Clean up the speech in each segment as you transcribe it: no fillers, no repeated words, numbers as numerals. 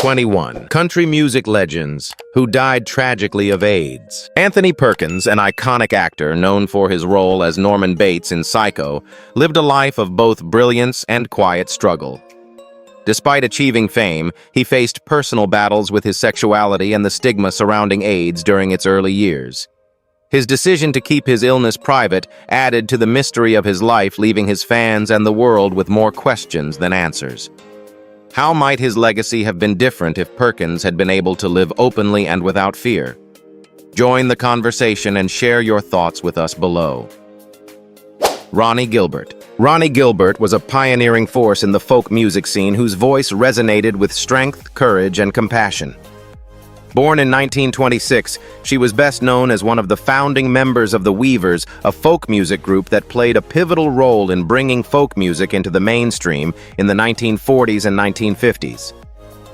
21. Country music legends who died tragically of AIDS. Anthony Perkins, an iconic actor known for his role as Norman Bates in Psycho, lived a life of both brilliance and quiet struggle. Despite achieving fame, he faced personal battles with his sexuality and the stigma surrounding AIDS during its early years. His decision to keep his illness private added to the mystery of his life, leaving his fans and the world with more questions than answers. How might his legacy have been different if Perkins had been able to live openly and without fear? Join the conversation and share your thoughts with us below. Ronnie Gilbert. Ronnie Gilbert was a pioneering force in the folk music scene whose voice resonated with strength, courage, and compassion. Born in 1926, she was best known as one of the founding members of the Weavers, a folk music group that played a pivotal role in bringing folk music into the mainstream in the 1940s and 1950s.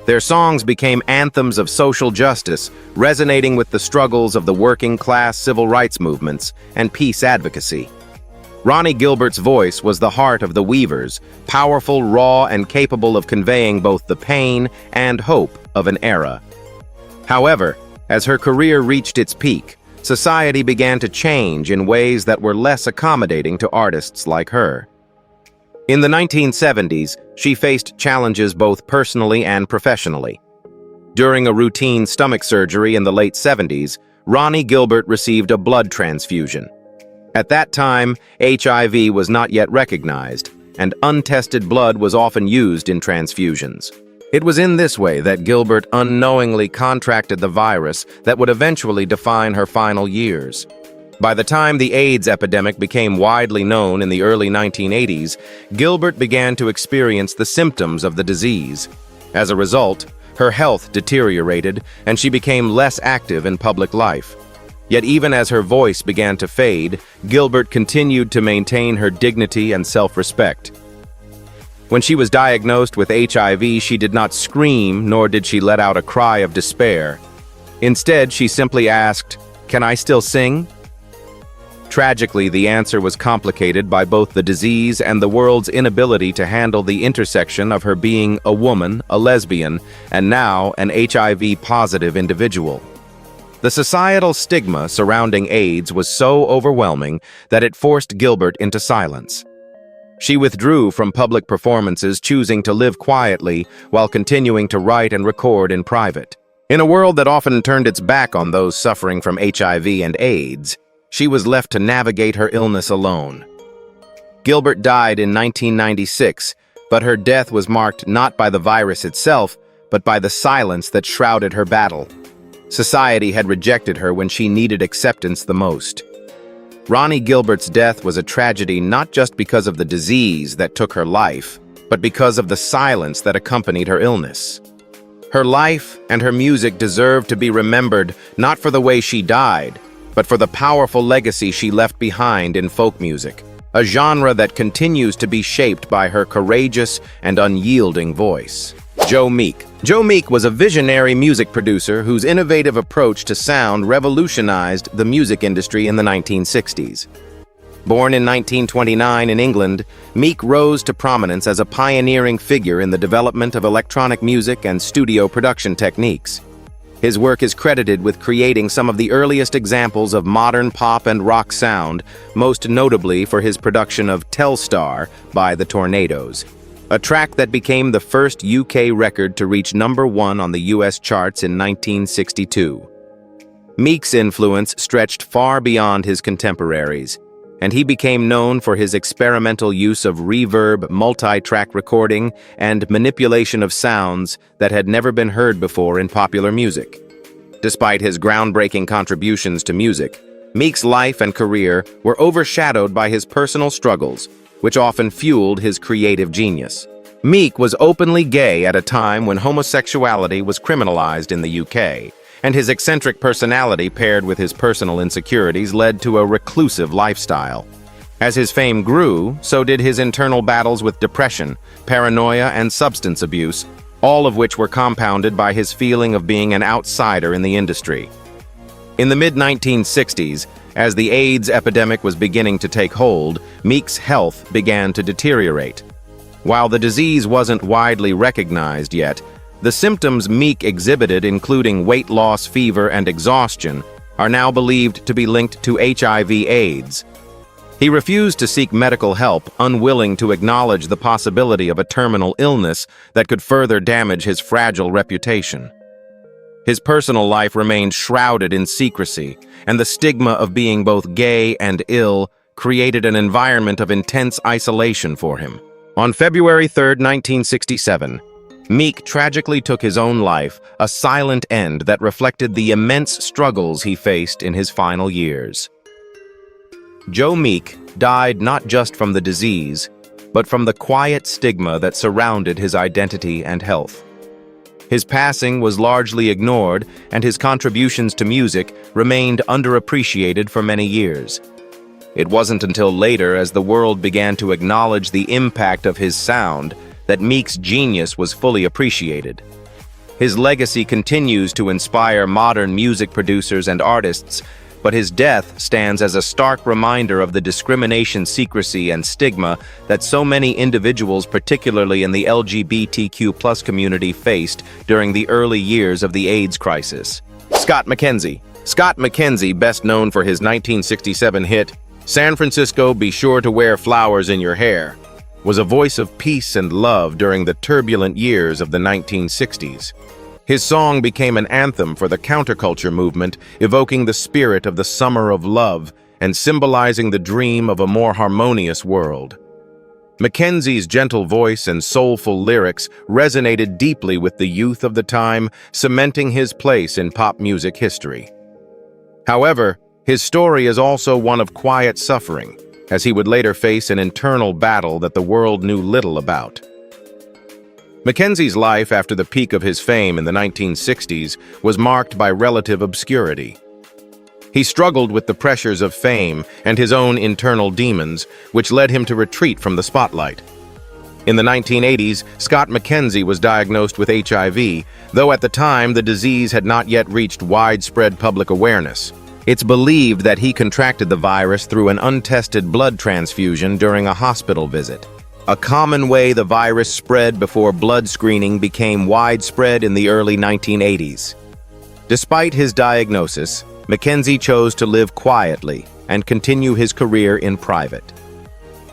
Their songs became anthems of social justice, resonating with the struggles of the working-class civil rights movements and peace advocacy. Ronnie Gilbert's voice was the heart of the Weavers, powerful, raw, and capable of conveying both the pain and hope of an era. However, as her career reached its peak, society began to change in ways that were less accommodating to artists like her. In the 1970s, she faced challenges both personally and professionally. During a routine stomach surgery in the late 70s, Ronnie Gilbert received a blood transfusion. At that time, HIV was not yet recognized, and untested blood was often used in transfusions. It was in this way that Gilbert unknowingly contracted the virus that would eventually define her final years. By the time the AIDS epidemic became widely known in the early 1980s, Gilbert began to experience the symptoms of the disease. As a result, her health deteriorated and she became less active in public life. Yet even as her voice began to fade, Gilbert continued to maintain her dignity and self-respect. When she was diagnosed with HIV, she did not scream, nor did she let out a cry of despair. Instead, she simply asked, "Can I still sing?" Tragically, the answer was complicated by both the disease and the world's inability to handle the intersection of her being a woman, a lesbian, and now an HIV-positive individual. The societal stigma surrounding AIDS was so overwhelming that it forced Gilbert into silence. She withdrew from public performances, choosing to live quietly while continuing to write and record in private. In a world that often turned its back on those suffering from HIV and AIDS, she was left to navigate her illness alone. Gilbert died in 1996, but her death was marked not by the virus itself, but by the silence that shrouded her battle. Society had rejected her when she needed acceptance the most. Ronnie Gilbert's death was a tragedy not just because of the disease that took her life, but because of the silence that accompanied her illness. Her life and her music deserve to be remembered not for the way she died, but for the powerful legacy she left behind in folk music, a genre that continues to be shaped by her courageous and unyielding voice. Joe Meek. Joe Meek was a visionary music producer whose innovative approach to sound revolutionized the music industry in the 1960s. Born in 1929 in England, Meek rose to prominence as a pioneering figure in the development of electronic music and studio production techniques. His work is credited with creating some of the earliest examples of modern pop and rock sound, most notably for his production of Telstar by the Tornadoes, a track that became the first UK record to reach #1 on the US charts in 1962. Meek's influence stretched far beyond his contemporaries, and he became known for his experimental use of reverb, multi-track recording, and manipulation of sounds that had never been heard before in popular music. Despite his groundbreaking contributions to music, Meek's life and career were overshadowed by his personal struggles, which often fueled his creative genius. Meek was openly gay at a time when homosexuality was criminalized in the UK, and his eccentric personality paired with his personal insecurities led to a reclusive lifestyle. As his fame grew, so did his internal battles with depression, paranoia, and substance abuse, all of which were compounded by his feeling of being an outsider in the industry. In the mid-1960s, as the AIDS epidemic was beginning to take hold, Meek's health began to deteriorate. While the disease wasn't widely recognized yet, The symptoms Meek exhibited, including weight loss, fever, and exhaustion, are now believed to be linked to HIV/AIDS. He refused to seek medical help, unwilling to acknowledge the possibility of a terminal illness that could further damage his fragile reputation. His personal life remained shrouded in secrecy, and the stigma of being both gay and ill created an environment of intense isolation for him. On February 3, 1967, Meek tragically took his own life, a silent end that reflected the immense struggles he faced in his final years. Joe Meek died not just from the disease, but from the quiet stigma that surrounded his identity and health. His passing was largely ignored, and his contributions to music remained underappreciated for many years. It wasn't until later, as the world began to acknowledge the impact of his sound, that Meek's genius was fully appreciated. His legacy continues to inspire modern music producers and artists, but his death stands as a stark reminder of the discrimination, secrecy, and stigma that so many individuals, particularly in the LGBTQ+ community, faced during the early years of the AIDS crisis. Scott McKenzie. Scott McKenzie, best known for his 1967 hit, "San Francisco, Be Sure to Wear Flowers in Your Hair," was a voice of peace and love during the turbulent years of the 1960s. His song became an anthem for the counterculture movement, evoking the spirit of the summer of love and symbolizing the dream of a more harmonious world. Mackenzie's gentle voice and soulful lyrics resonated deeply with the youth of the time, cementing his place in pop music history. However, his story is also one of quiet suffering, as he would later face an internal battle that the world knew little about. Mackenzie's life after the peak of his fame in the 1960s was marked by relative obscurity. He struggled with the pressures of fame and his own internal demons, which led him to retreat from the spotlight. In the 1980s, Scott McKenzie was diagnosed with HIV, though at the time the disease had not yet reached widespread public awareness. It's believed that he contracted the virus through an untested blood transfusion during a hospital visit. A common way the virus spread before blood screening became widespread in the early 1980s. Despite his diagnosis, McKenzie chose to live quietly and continue his career in private.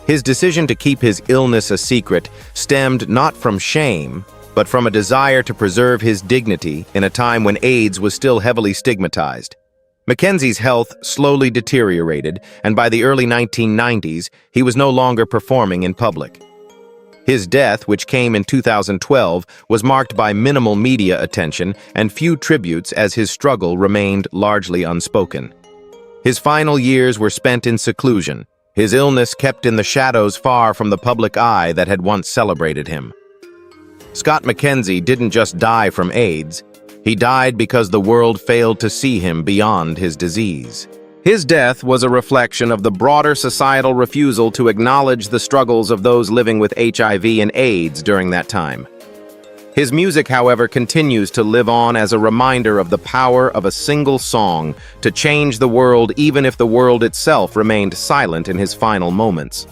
His decision to keep his illness a secret stemmed not from shame, but from a desire to preserve his dignity in a time when AIDS was still heavily stigmatized. Mackenzie's health slowly deteriorated, and by the early 1990s, he was no longer performing in public. His death, which came in 2012, was marked by minimal media attention and few tributes, as his struggle remained largely unspoken. His final years were spent in seclusion, his illness kept in the shadows far from the public eye that had once celebrated him. Scott McKenzie didn't just die from AIDS. He died because the world failed to see him beyond his disease. His death was a reflection of the broader societal refusal to acknowledge the struggles of those living with HIV and AIDS during that time. His music, however, continues to live on as a reminder of the power of a single song to change the world, even if the world itself remained silent in his final moments.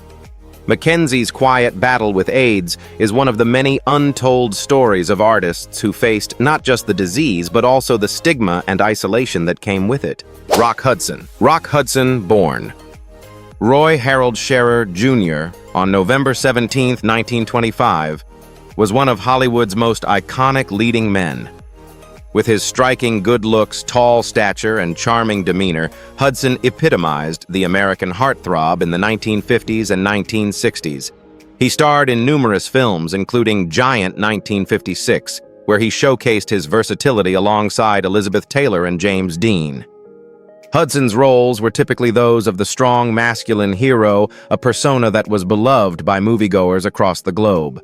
Mackenzie's quiet battle with AIDS is one of the many untold stories of artists who faced not just the disease, but also the stigma and isolation that came with it. Rock Hudson. Rock Hudson, born Roy Harold Scherer, Jr. on November 17, 1925, was one of Hollywood's most iconic leading men. With his striking good looks, tall stature, and charming demeanor, Hudson epitomized the American heartthrob in the 1950s and 1960s. He starred in numerous films, including Giant 1956, where he showcased his versatility alongside Elizabeth Taylor and James Dean. Hudson's roles were typically those of the strong masculine hero, a persona that was beloved by moviegoers across the globe.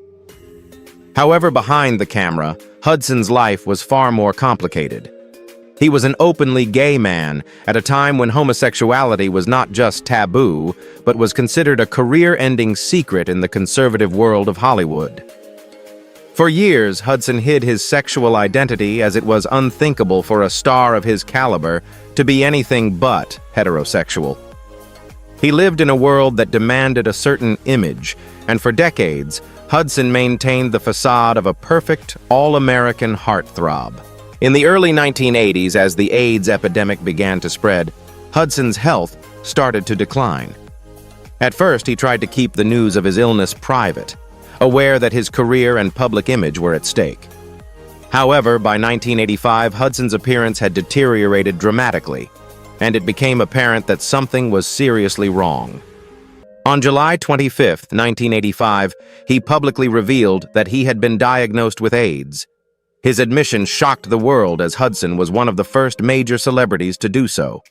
However, behind the camera, Hudson's life was far more complicated. He was an openly gay man at a time when homosexuality was not just taboo, but was considered a career-ending secret in the conservative world of Hollywood. For years, Hudson hid his sexual identity, as it was unthinkable for a star of his caliber to be anything but heterosexual. He lived in a world that demanded a certain image, and for decades, Hudson maintained the facade of a perfect, all-American heartthrob. In the early 1980s, as the AIDS epidemic began to spread, Hudson's health started to decline. At first, he tried to keep the news of his illness private, aware that his career and public image were at stake. However, by 1985, Hudson's appearance had deteriorated dramatically, and it became apparent that something was seriously wrong. On July 25, 1985, he publicly revealed that he had been diagnosed with AIDS. His admission shocked the world, as Hudson was one of the first major celebrities to do so.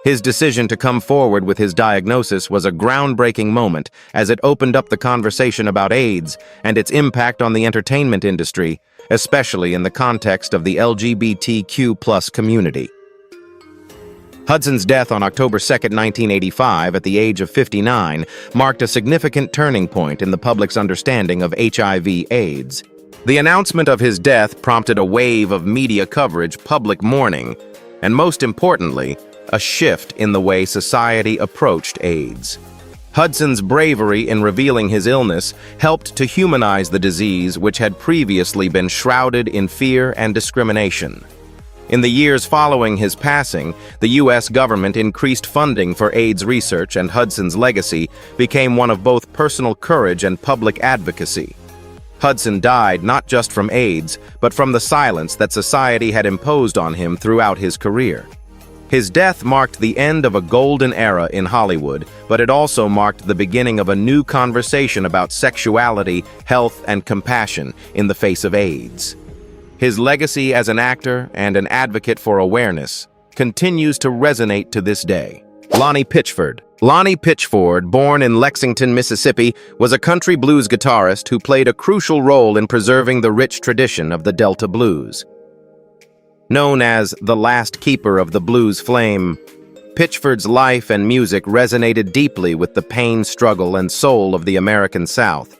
His decision to come forward with his diagnosis was a groundbreaking moment, as it opened up the conversation about AIDS and its impact on the entertainment industry, especially in the context of the LGBTQ+ community. Hudson's death on October 2, 1985, at the age of 59, marked a significant turning point in the public's understanding of HIV/AIDS. The announcement of his death prompted a wave of media coverage, public mourning, and most importantly, a shift in the way society approached AIDS. Hudson's bravery in revealing his illness helped to humanize the disease, which had previously been shrouded in fear and discrimination. In the years following his passing, the U.S. government increased funding for AIDS research, and Hudson's legacy became one of both personal courage and public advocacy. Hudson died not just from AIDS, but from the silence that society had imposed on him throughout his career. His death marked the end of a golden era in Hollywood, but it also marked the beginning of a new conversation about sexuality, health, and compassion in the face of AIDS. His legacy as an actor and an advocate for awareness continues to resonate to this day. Lonnie Pitchford. Lonnie Pitchford, born in Lexington, Mississippi, was a country blues guitarist who played a crucial role in preserving the rich tradition of the Delta blues. Known as the last keeper of the blues flame, Pitchford's life and music resonated deeply with the pain, struggle, and soul of the American South.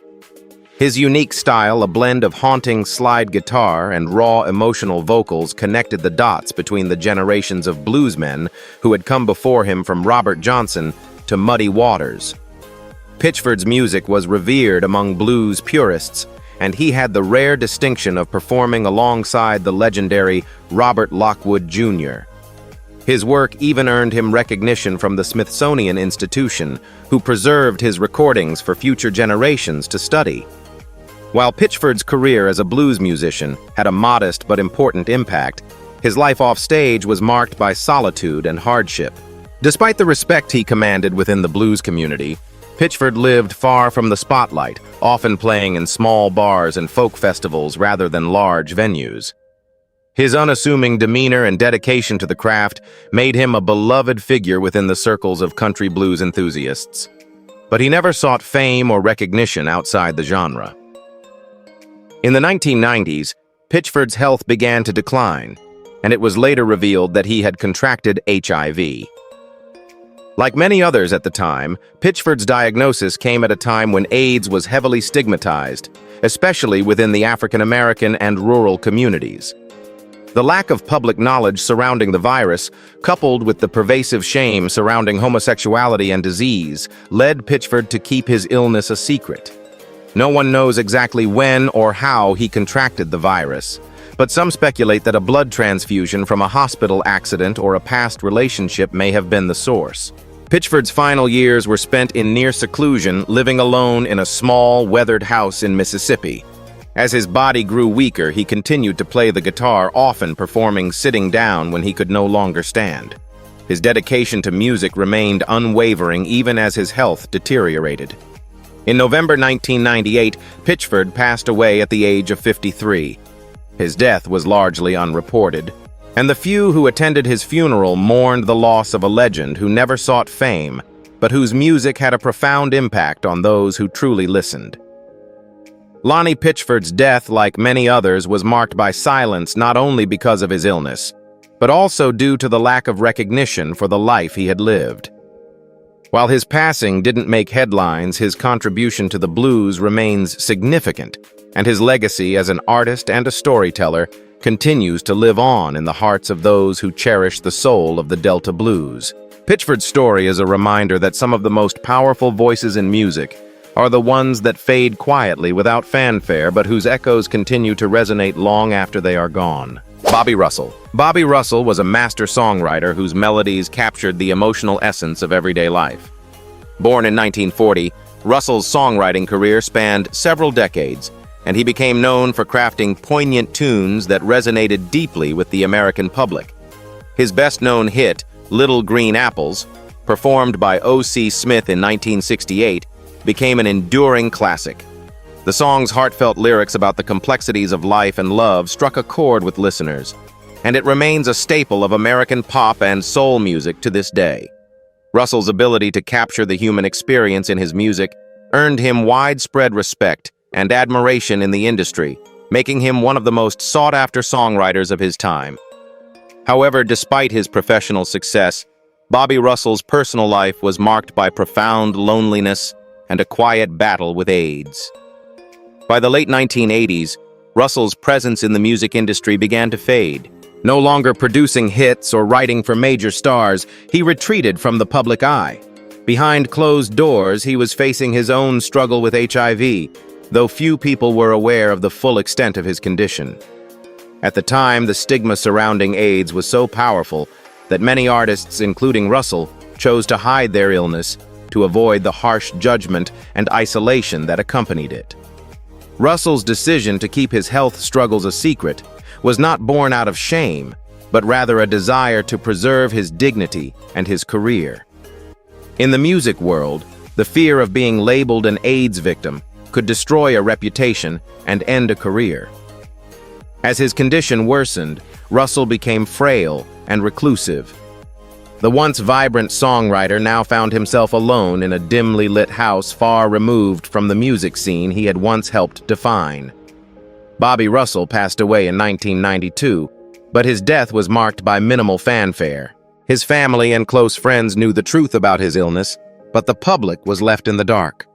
His unique style, a blend of haunting slide guitar and raw emotional vocals, connected the dots between the generations of bluesmen who had come before him, from Robert Johnson to Muddy Waters. Pitchford's music was revered among blues purists, and he had the rare distinction of performing alongside the legendary Robert Lockwood Jr. His work even earned him recognition from the Smithsonian Institution, who preserved his recordings for future generations to study. While Pitchford's career as a blues musician had a modest but important impact, his life off stage was marked by solitude and hardship. Despite the respect he commanded within the blues community, Pitchford lived far from the spotlight, often playing in small bars and folk festivals rather than large venues. His unassuming demeanor and dedication to the craft made him a beloved figure within the circles of country blues enthusiasts. But he never sought fame or recognition outside the genre. In the 1990s, Pitchford's health began to decline, and it was later revealed that he had contracted HIV. Like many others at the time, Pitchford's diagnosis came at a time when AIDS was heavily stigmatized, especially within the African American and rural communities. The lack of public knowledge surrounding the virus, coupled with the pervasive shame surrounding homosexuality and disease, led Pitchford to keep his illness a secret. No one knows exactly when or how he contracted the virus, but some speculate that a blood transfusion from a hospital accident or a past relationship may have been the source. Pitchford's final years were spent in near seclusion, living alone in a small, weathered house in Mississippi. As his body grew weaker, he continued to play the guitar, often performing sitting down when he could no longer stand. His dedication to music remained unwavering even as his health deteriorated. In November 1998, Pitchford passed away at the age of 53. His death was largely unreported, and the few who attended his funeral mourned the loss of a legend who never sought fame, but whose music had a profound impact on those who truly listened. Lonnie Pitchford's death, like many others, was marked by silence, not only because of his illness, but also due to the lack of recognition for the life he had lived. While his passing didn't make headlines, his contribution to the blues remains significant, and his legacy as an artist and a storyteller continues to live on in the hearts of those who cherish the soul of the Delta blues. Pitchford's story is a reminder that some of the most powerful voices in music are the ones that fade quietly without fanfare but whose echoes continue to resonate long after they are gone. Bobby Russell. Bobby Russell was a master songwriter whose melodies captured the emotional essence of everyday life. Born in 1940, Russell's songwriting career spanned several decades, and he became known for crafting poignant tunes that resonated deeply with the American public. His best-known hit, Little Green Apples, performed by O.C. Smith in 1968, became an enduring classic. The song's heartfelt lyrics about the complexities of life and love struck a chord with listeners, and it remains a staple of American pop and soul music to this day. Russell's ability to capture the human experience in his music earned him widespread respect and admiration in the industry, making him one of the most sought-after songwriters of his time. However, despite his professional success, Bobby Russell's personal life was marked by profound loneliness and a quiet battle with AIDS. By the late 1980s, Russell's presence in the music industry began to fade. No longer producing hits or writing for major stars, he retreated from the public eye. Behind closed doors, he was facing his own struggle with HIV, though few people were aware of the full extent of his condition. At the time, the stigma surrounding AIDS was so powerful that many artists, including Russell, chose to hide their illness to avoid the harsh judgment and isolation that accompanied it. Russell's decision to keep his health struggles a secret was not born out of shame, but rather a desire to preserve his dignity and his career. In the music world, the fear of being labeled an AIDS victim could destroy a reputation and end a career. As his condition worsened, Russell became frail and reclusive. The once vibrant songwriter now found himself alone in a dimly lit house far removed from the music scene he had once helped define. Bobby Russell passed away in 1992, but his death was marked by minimal fanfare. His family and close friends knew the truth about his illness, but the public was left in the dark.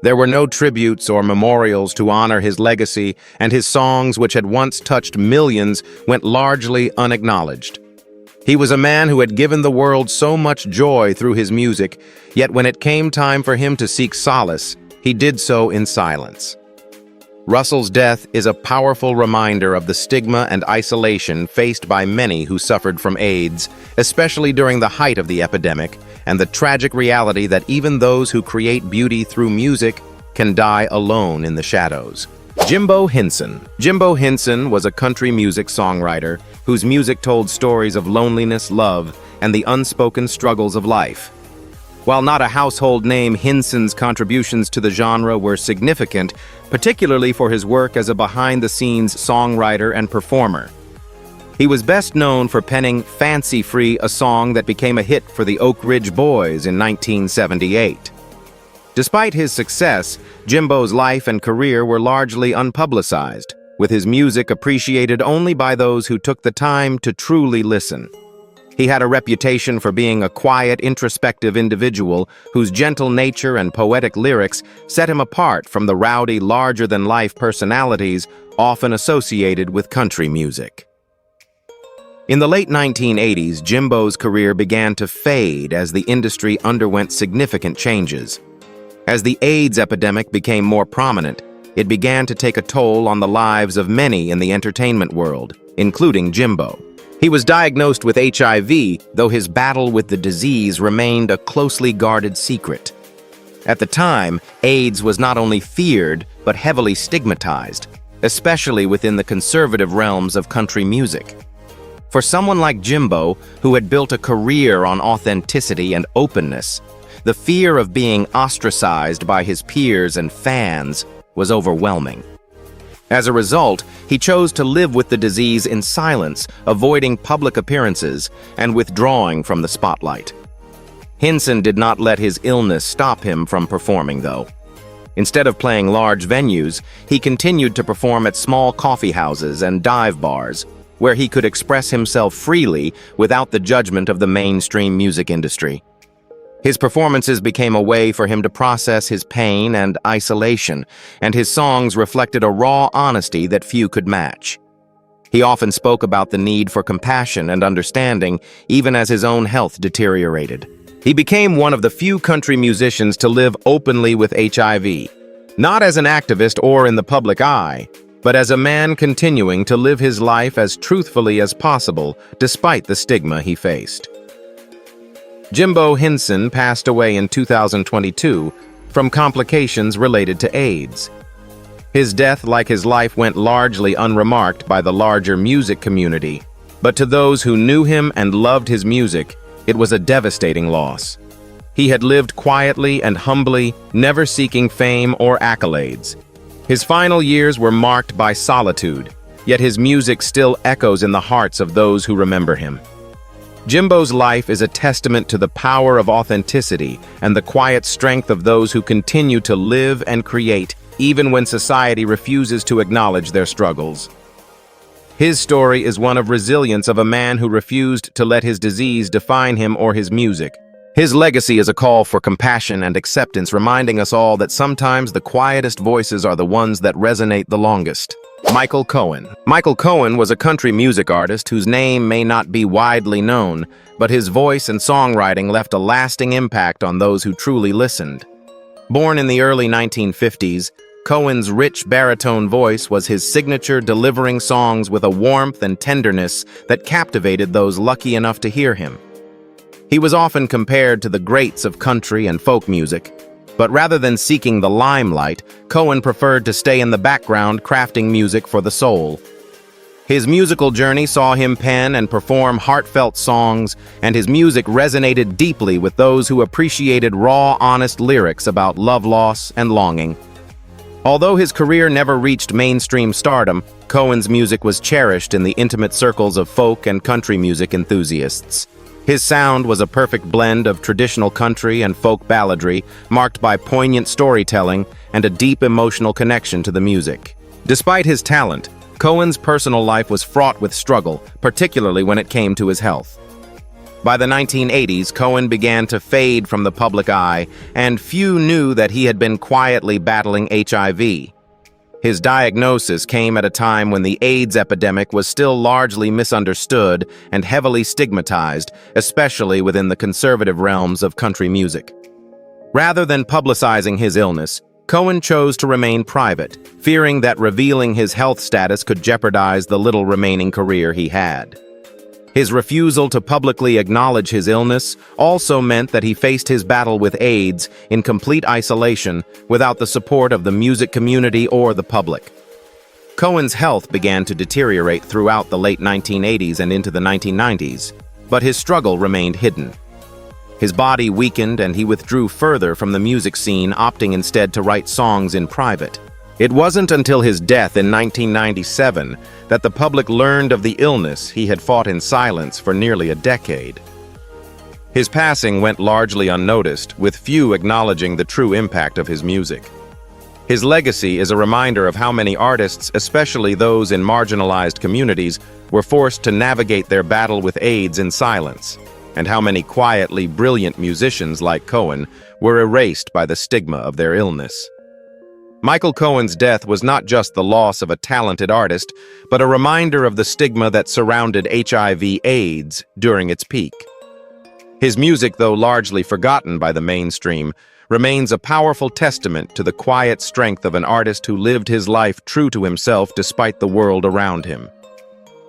There were no tributes or memorials to honor his legacy, and his songs, which had once touched millions, went largely unacknowledged. He was a man who had given the world so much joy through his music, yet when it came time for him to seek solace, he did so in silence. Russell's death is a powerful reminder of the stigma and isolation faced by many who suffered from AIDS, especially during the height of the epidemic, and the tragic reality that even those who create beauty through music can die alone in the shadows. Jimbo Hinson. Jimbo Hinson was a country music songwriter whose music told stories of loneliness, love, and the unspoken struggles of life. While not a household name, Hinson's contributions to the genre were significant, particularly for his work as a behind-the-scenes songwriter and performer. He was best known for penning Fancy Free, a song that became a hit for the Oak Ridge Boys in 1978. Despite his success, Jimbo's life and career were largely unpublicized, with his music appreciated only by those who took the time to truly listen. He had a reputation for being a quiet, introspective individual whose gentle nature and poetic lyrics set him apart from the rowdy, larger-than-life personalities often associated with country music. In the late 1980s, Jimbo's career began to fade as the industry underwent significant changes. As the AIDS epidemic became more prominent, it began to take a toll on the lives of many in the entertainment world, including Jimbo. He was diagnosed with HIV, though his battle with the disease remained a closely guarded secret. At the time, AIDS was not only feared, but heavily stigmatized, especially within the conservative realms of country music. For someone like Jimbo, who had built a career on authenticity and openness, the fear of being ostracized by his peers and fans was overwhelming. As a result, he chose to live with the disease in silence, avoiding public appearances and withdrawing from the spotlight. Hinson did not let his illness stop him from performing, though. Instead of playing large venues, he continued to perform at small coffee houses and dive bars, where he could express himself freely without the judgment of the mainstream music industry. His performances became a way for him to process his pain and isolation, and his songs reflected a raw honesty that few could match. He often spoke about the need for compassion and understanding, even as his own health deteriorated. He became one of the few country musicians to live openly with HIV, not as an activist or in the public eye, but as a man continuing to live his life as truthfully as possible despite the stigma he faced. Jimbo Hinson passed away in 2022 from complications related to AIDS. His death, like his life, went largely unremarked by the larger music community, but to those who knew him and loved his music, it was a devastating loss. He had lived quietly and humbly, never seeking fame or accolades. His final years were marked by solitude, yet his music still echoes in the hearts of those who remember him. Jimbo's life is a testament to the power of authenticity and the quiet strength of those who continue to live and create, even when society refuses to acknowledge their struggles. His story is one of resilience of a man who refused to let his disease define him or his music. His legacy is a call for compassion and acceptance, reminding us all that sometimes the quietest voices are the ones that resonate the longest. Michael Cohen. Michael Cohen was a country music artist whose name may not be widely known, but his voice and songwriting left a lasting impact on those who truly listened. Born in the early 1950s, Cohen's rich baritone voice was his signature, delivering songs with a warmth and tenderness that captivated those lucky enough to hear him. He was often compared to the greats of country and folk music, but rather than seeking the limelight, Cohen preferred to stay in the background, crafting music for the soul. His musical journey saw him pen and perform heartfelt songs, and his music resonated deeply with those who appreciated raw, honest lyrics about love loss and longing. Although his career never reached mainstream stardom, Cohen's music was cherished in the intimate circles of folk and country music enthusiasts. His sound was a perfect blend of traditional country and folk balladry, marked by poignant storytelling and a deep emotional connection to the music. Despite his talent, Cohen's personal life was fraught with struggle, particularly when it came to his health. By the 1980s, Cohen began to fade from the public eye, and few knew that he had been quietly battling HIV. His diagnosis came at a time when the AIDS epidemic was still largely misunderstood and heavily stigmatized, especially within the conservative realms of country music. Rather than publicizing his illness, Cohen chose to remain private, fearing that revealing his health status could jeopardize the little remaining career he had. His refusal to publicly acknowledge his illness also meant that he faced his battle with AIDS in complete isolation, without the support of the music community or the public. Cohen's health began to deteriorate throughout the late 1980s and into the 1990s, but his struggle remained hidden. His body weakened and he withdrew further from the music scene, opting instead to write songs in private. It wasn't until his death in 1997 that the public learned of the illness he had fought in silence for nearly a decade. His passing went largely unnoticed, with few acknowledging the true impact of his music. His legacy is a reminder of how many artists, especially those in marginalized communities, were forced to navigate their battle with AIDS in silence, and how many quietly brilliant musicians like Cohen were erased by the stigma of their illness. Michael Cohen's death was not just the loss of a talented artist, but a reminder of the stigma that surrounded HIV/AIDS during its peak. His music, though largely forgotten by the mainstream, remains a powerful testament to the quiet strength of an artist who lived his life true to himself despite the world around him.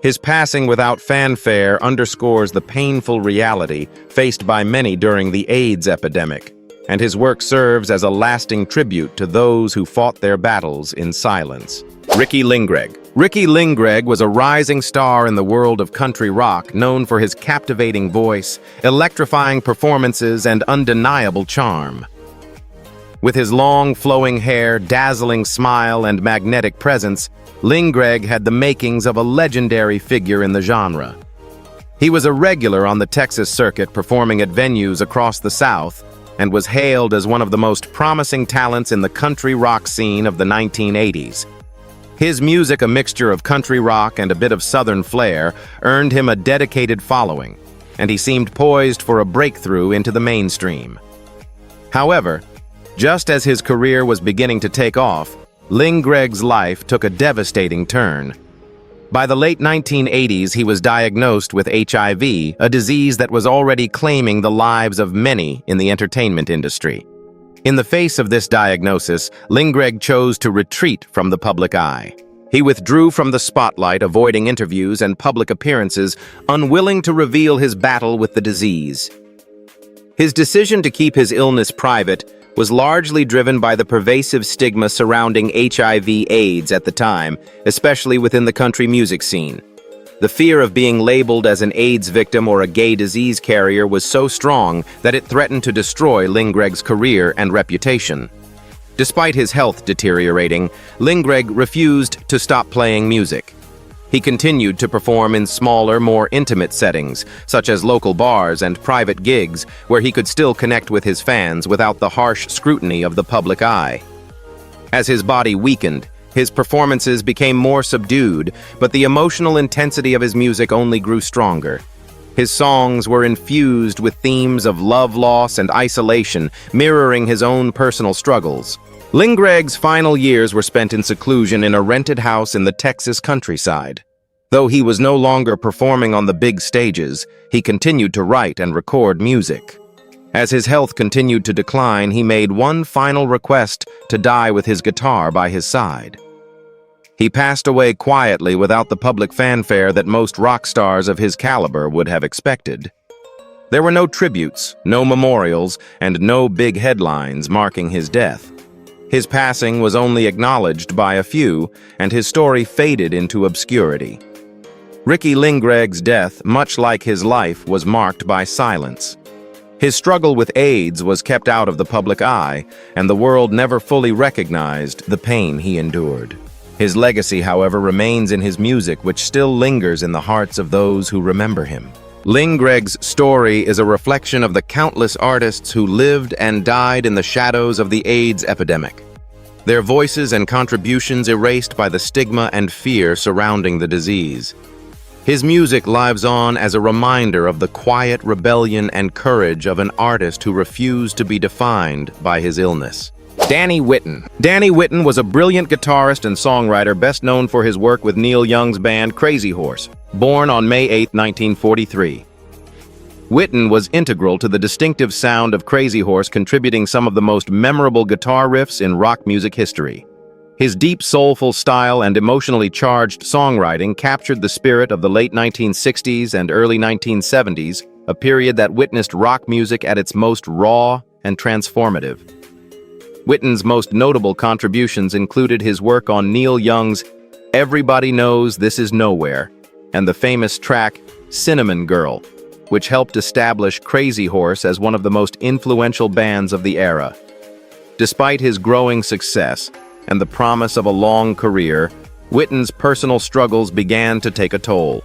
His passing without fanfare underscores the painful reality faced by many during the AIDS epidemic, and his work serves as a lasting tribute to those who fought their battles in silence. Ricky Lingregg. Ricky Lingregg was a rising star in the world of country rock, known for his captivating voice, electrifying performances, and undeniable charm. With his long, flowing hair, dazzling smile, and magnetic presence, Lingregg had the makings of a legendary figure in the genre. He was a regular on the Texas circuit, performing at venues across the South, and was hailed as one of the most promising talents in the country rock scene of the 1980s. His music, a mixture of country rock and a bit of Southern flair, earned him a dedicated following, and he seemed poised for a breakthrough into the mainstream. However, just as his career was beginning to take off, Lingregg's life took a devastating turn. By the late 1980s, he was diagnosed with HIV, a disease that was already claiming the lives of many in the entertainment industry. In the face of this diagnosis, Lindgren chose to retreat from the public eye. He withdrew from the spotlight, avoiding interviews and public appearances, unwilling to reveal his battle with the disease. His decision to keep his illness private was largely driven by the pervasive stigma surrounding HIV/AIDS at the time, especially within the country music scene. The fear of being labeled as an AIDS victim or a gay disease carrier was so strong that it threatened to destroy Lindgren's career and reputation. Despite his health deteriorating, Lindgren refused to stop playing music. He continued to perform in smaller, more intimate settings, such as local bars and private gigs, where he could still connect with his fans without the harsh scrutiny of the public eye. As his body weakened, his performances became more subdued, but the emotional intensity of his music only grew stronger. His songs were infused with themes of love loss and isolation, mirroring his own personal struggles. Lindgren's final years were spent in seclusion in a rented house in the Texas countryside. Though he was no longer performing on the big stages, he continued to write and record music. As his health continued to decline, he made one final request to die with his guitar by his side. He passed away quietly without the public fanfare that most rock stars of his caliber would have expected. There were no tributes, no memorials, and no big headlines marking his death. His passing was only acknowledged by a few, and his story faded into obscurity. Ricky Lindgren's death, much like his life, was marked by silence. His struggle with AIDS was kept out of the public eye, and the world never fully recognized the pain he endured. His legacy, however, remains in his music, which still lingers in the hearts of those who remember him. Lindgren's story is a reflection of the countless artists who lived and died in the shadows of the AIDS epidemic, their voices and contributions erased by the stigma and fear surrounding the disease. His music lives on as a reminder of the quiet rebellion and courage of an artist who refused to be defined by his illness. Danny Whitten. Danny Whitten was a brilliant guitarist and songwriter best known for his work with Neil Young's band Crazy Horse, born on May 8, 1943. Whitten was integral to the distinctive sound of Crazy Horse, contributing some of the most memorable guitar riffs in rock music history. His deep, soulful style and emotionally charged songwriting captured the spirit of the late 1960s and early 1970s, a period that witnessed rock music at its most raw and transformative. Whitten's most notable contributions included his work on Neil Young's Everybody Knows This Is Nowhere and the famous track Cinnamon Girl, which helped establish Crazy Horse as one of the most influential bands of the era. Despite his growing success and the promise of a long career, Whitten's personal struggles began to take a toll.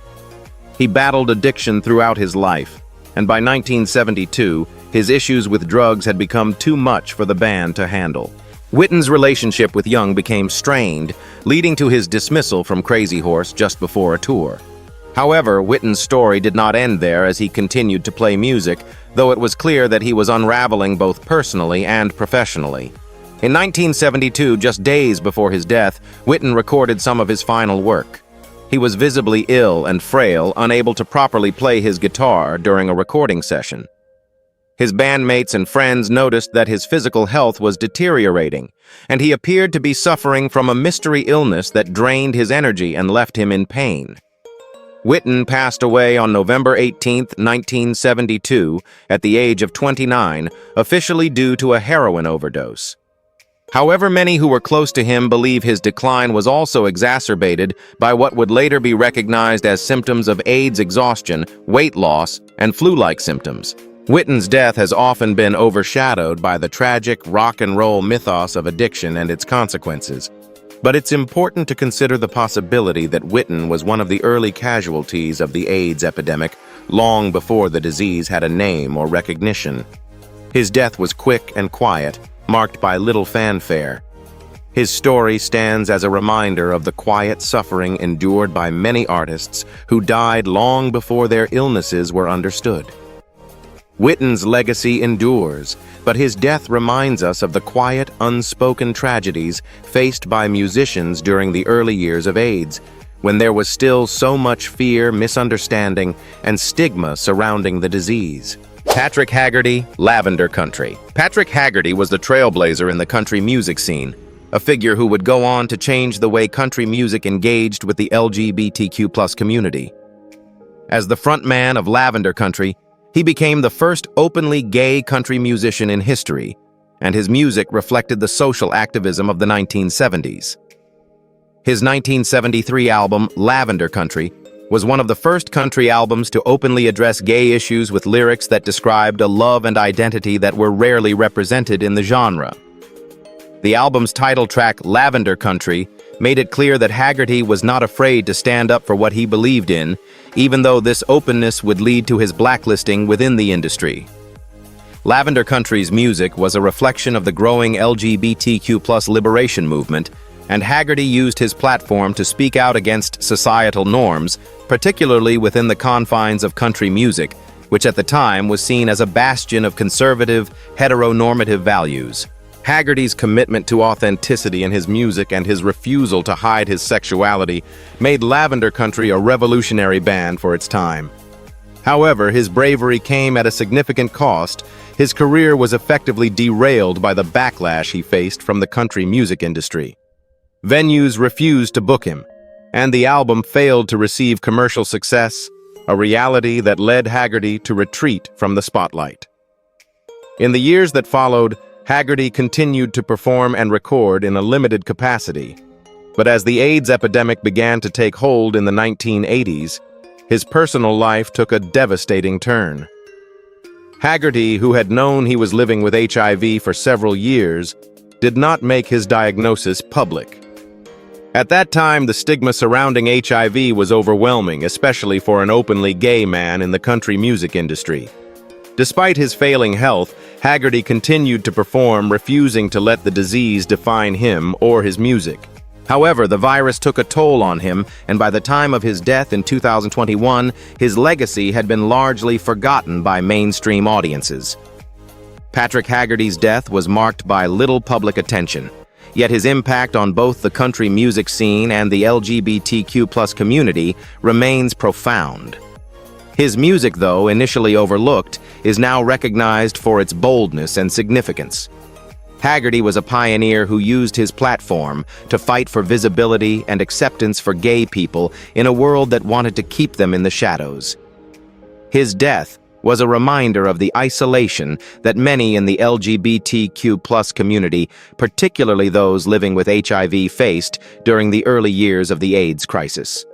He battled addiction throughout his life, and by 1972, his issues with drugs had become too much for the band to handle. Whitten's relationship with Young became strained, leading to his dismissal from Crazy Horse just before a tour. However, Whitten's story did not end there as he continued to play music, though it was clear that he was unraveling both personally and professionally. In 1972, just days before his death, Whitten recorded some of his final work. He was visibly ill and frail, unable to properly play his guitar during a recording session. His bandmates and friends noticed that his physical health was deteriorating, and he appeared to be suffering from a mystery illness that drained his energy and left him in pain. Whitten passed away on November 18, 1972, at the age of 29, officially due to a heroin overdose. However, many who were close to him believe his decline was also exacerbated by what would later be recognized as symptoms of AIDS exhaustion, weight loss, and flu-like symptoms. Whitten's death has often been overshadowed by the tragic rock and roll mythos of addiction and its consequences. But it's important to consider the possibility that Whitten was one of the early casualties of the AIDS epidemic, long before the disease had a name or recognition. His death was quick and quiet, marked by little fanfare. His story stands as a reminder of the quiet suffering endured by many artists who died long before their illnesses were understood. Whitten's legacy endures, but his death reminds us of the quiet, unspoken tragedies faced by musicians during the early years of AIDS. when there was still so much fear, misunderstanding, and stigma surrounding the disease. Patrick Haggerty, Lavender Country. Patrick Haggerty was the trailblazer in the country music scene, a figure who would go on to change the way country music engaged with the LGBTQ+ community. As the frontman of Lavender Country, he became the first openly gay country musician in history, and his music reflected the social activism of the 1970s. His 1973 album, Lavender Country, was one of the first country albums to openly address gay issues with lyrics that described a love and identity that were rarely represented in the genre. The album's title track, Lavender Country, made it clear that Haggerty was not afraid to stand up for what he believed in, even though this openness would lead to his blacklisting within the industry. Lavender Country's music was a reflection of the growing LGBTQ+ liberation movement, and Haggerty used his platform to speak out against societal norms, particularly within the confines of country music, which at the time was seen as a bastion of conservative, heteronormative values. Haggerty's commitment to authenticity in his music and his refusal to hide his sexuality made Lavender Country a revolutionary band for its time. However, his bravery came at a significant cost. His career was effectively derailed by the backlash he faced from the country music industry. Venues refused to book him, and the album failed to receive commercial success, a reality that led Haggerty to retreat from the spotlight. In the years that followed, Haggerty continued to perform and record in a limited capacity, but as the AIDS epidemic began to take hold in the 1980s, his personal life took a devastating turn. Haggerty, who had known he was living with HIV for several years, did not make his diagnosis public. At that time, the stigma surrounding HIV was overwhelming, especially for an openly gay man in the country music industry. Despite his failing health, Haggerty continued to perform, refusing to let the disease define him or his music. However, the virus took a toll on him, and by the time of his death in 2021, his legacy had been largely forgotten by mainstream audiences. Patrick Haggerty's death was marked by little public attention, yet his impact on both the country music scene and the LGBTQ+ community remains profound. His music, though initially overlooked, is now recognized for its boldness and significance. Haggerty was a pioneer who used his platform to fight for visibility and acceptance for gay people in a world that wanted to keep them in the shadows. His death was a reminder of the isolation that many in the LGBTQ+ community, particularly those living with HIV, faced during the early years of the AIDS crisis.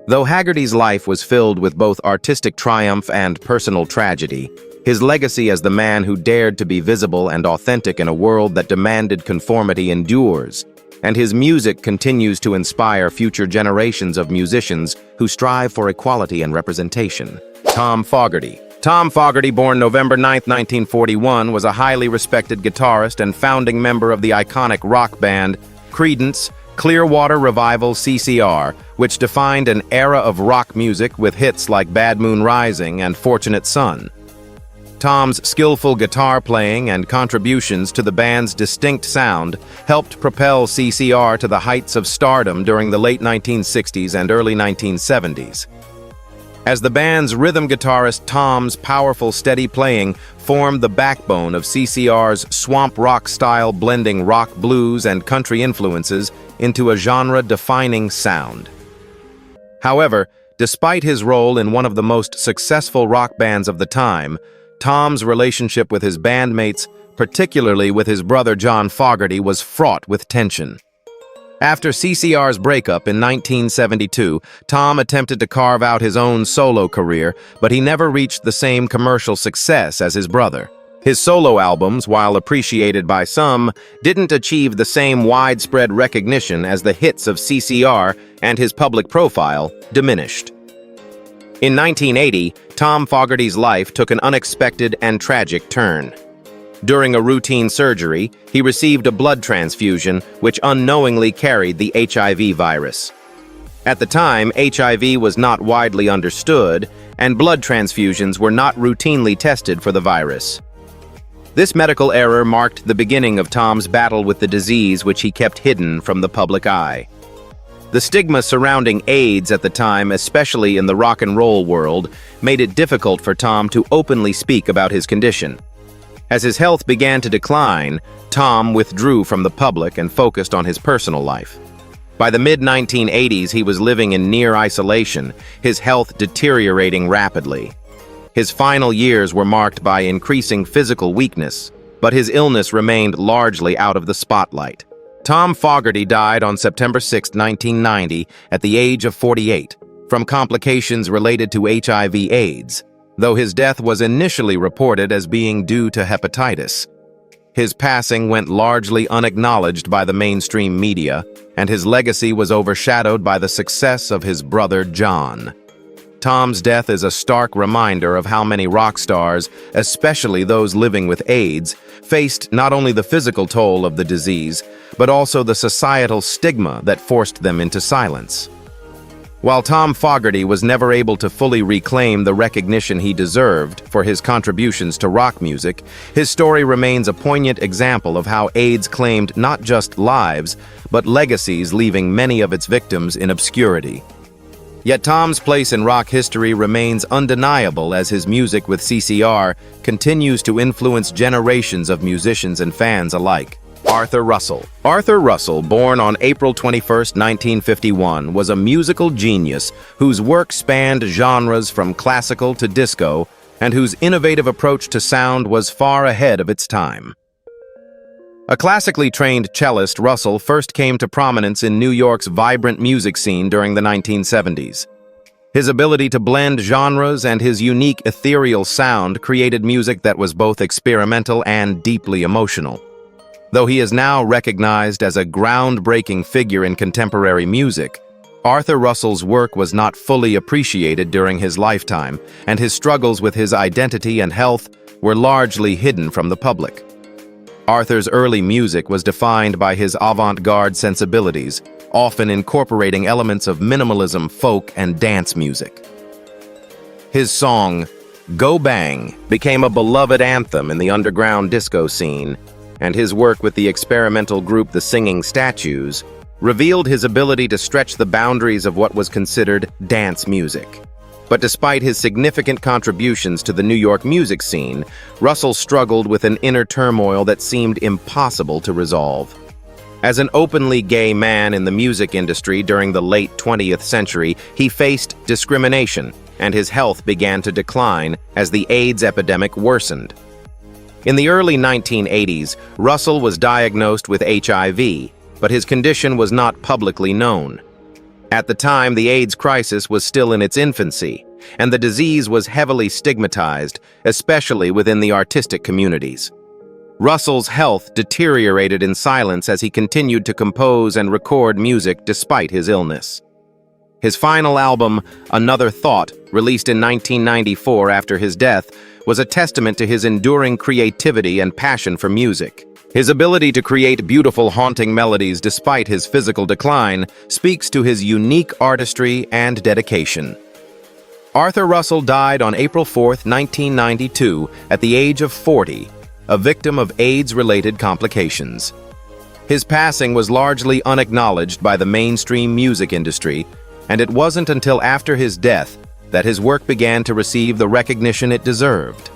Though Haggerty's life was filled with both artistic triumph and personal tragedy, his legacy as the man who dared to be visible and authentic in a world that demanded conformity endures, and his music continues to inspire future generations of musicians who strive for equality and representation. Tom Fogerty. Tom Fogerty, born November 9, 1941, was a highly respected guitarist and founding member of the iconic rock band Creedence Clearwater Revival CCR, which defined an era of rock music with hits like Bad Moon Rising and Fortunate Son. Tom's skillful guitar playing and contributions to the band's distinct sound helped propel CCR to the heights of stardom during the late 1960s and early 1970s. As the band's rhythm guitarist, Tom's powerful, steady playing formed the backbone of CCR's swamp rock style, blending rock, blues, and country influences into a genre-defining sound. However, despite his role in one of the most successful rock bands of the time, Tom's relationship with his bandmates, particularly with his brother John Fogerty, was fraught with tension. After CCR's breakup in 1972, Tom attempted to carve out his own solo career, but he never reached the same commercial success as his brother. His solo albums, while appreciated by some, didn't achieve the same widespread recognition as the hits of CCR, and his public profile diminished. In 1980, Tom Fogerty's life took an unexpected and tragic turn. During a routine surgery, he received a blood transfusion which unknowingly carried the HIV virus. At the time, HIV was not widely understood, and blood transfusions were not routinely tested for the virus. This medical error marked the beginning of Tom's battle with the disease, which he kept hidden from the public eye. The stigma surrounding AIDS at the time, especially in the rock and roll world, made it difficult for Tom to openly speak about his condition. As his health began to decline, Tom withdrew from the public and focused on his personal life. By the mid-1980s, he was living in near isolation, his health deteriorating rapidly. His final years were marked by increasing physical weakness, but his illness remained largely out of the spotlight. Tom Fogerty died on September 6, 1990, at the age of 48, from complications related to HIV/AIDS, though his death was initially reported as being due to hepatitis. His passing went largely unacknowledged by the mainstream media, and his legacy was overshadowed by the success of his brother John. Tom's death is a stark reminder of how many rock stars, especially those living with AIDS, faced not only the physical toll of the disease, but also the societal stigma that forced them into silence. While Tom Fogerty was never able to fully reclaim the recognition he deserved for his contributions to rock music, his story remains a poignant example of how AIDS claimed not just lives, but legacies, leaving many of its victims in obscurity. Yet Tom's place in rock history remains undeniable as his music with CCR continues to influence generations of musicians and fans alike. Arthur Russell. Arthur Russell, born on April 21, 1951, was a musical genius whose work spanned genres from classical to disco and whose innovative approach to sound was far ahead of its time. A classically trained cellist, Russell first came to prominence in New York's vibrant music scene during the 1970s. His ability to blend genres and his unique ethereal sound created music that was both experimental and deeply emotional. Though he is now recognized as a groundbreaking figure in contemporary music, Arthur Russell's work was not fully appreciated during his lifetime, and his struggles with his identity and health were largely hidden from the public. Arthur's early music was defined by his avant-garde sensibilities, often incorporating elements of minimalism, folk, and dance music. His song, Go Bang, became a beloved anthem in the underground disco scene, and his work with the experimental group The Singing Statues revealed his ability to stretch the boundaries of what was considered dance music. But despite his significant contributions to the New York music scene, Russell struggled with an inner turmoil that seemed impossible to resolve. As an openly gay man in the music industry during the late 20th century, he faced discrimination, and his health began to decline as the AIDS epidemic worsened. In the early 1980s, Russell was diagnosed with HIV, but his condition was not publicly known. At the time, the AIDS crisis was still in its infancy, and the disease was heavily stigmatized, especially within the artistic communities. Russell's health deteriorated in silence as he continued to compose and record music despite his illness. His final album, Another Thought, released in 1994 after his death, was a testament to his enduring creativity and passion for music. His ability to create beautiful, haunting melodies despite his physical decline speaks to his unique artistry and dedication. Arthur Russell died on April 4, 1992, at the age of 40, a victim of AIDS-related complications. His passing was largely unacknowledged by the mainstream music industry, and it wasn't until after his death that his work began to receive the recognition it deserved.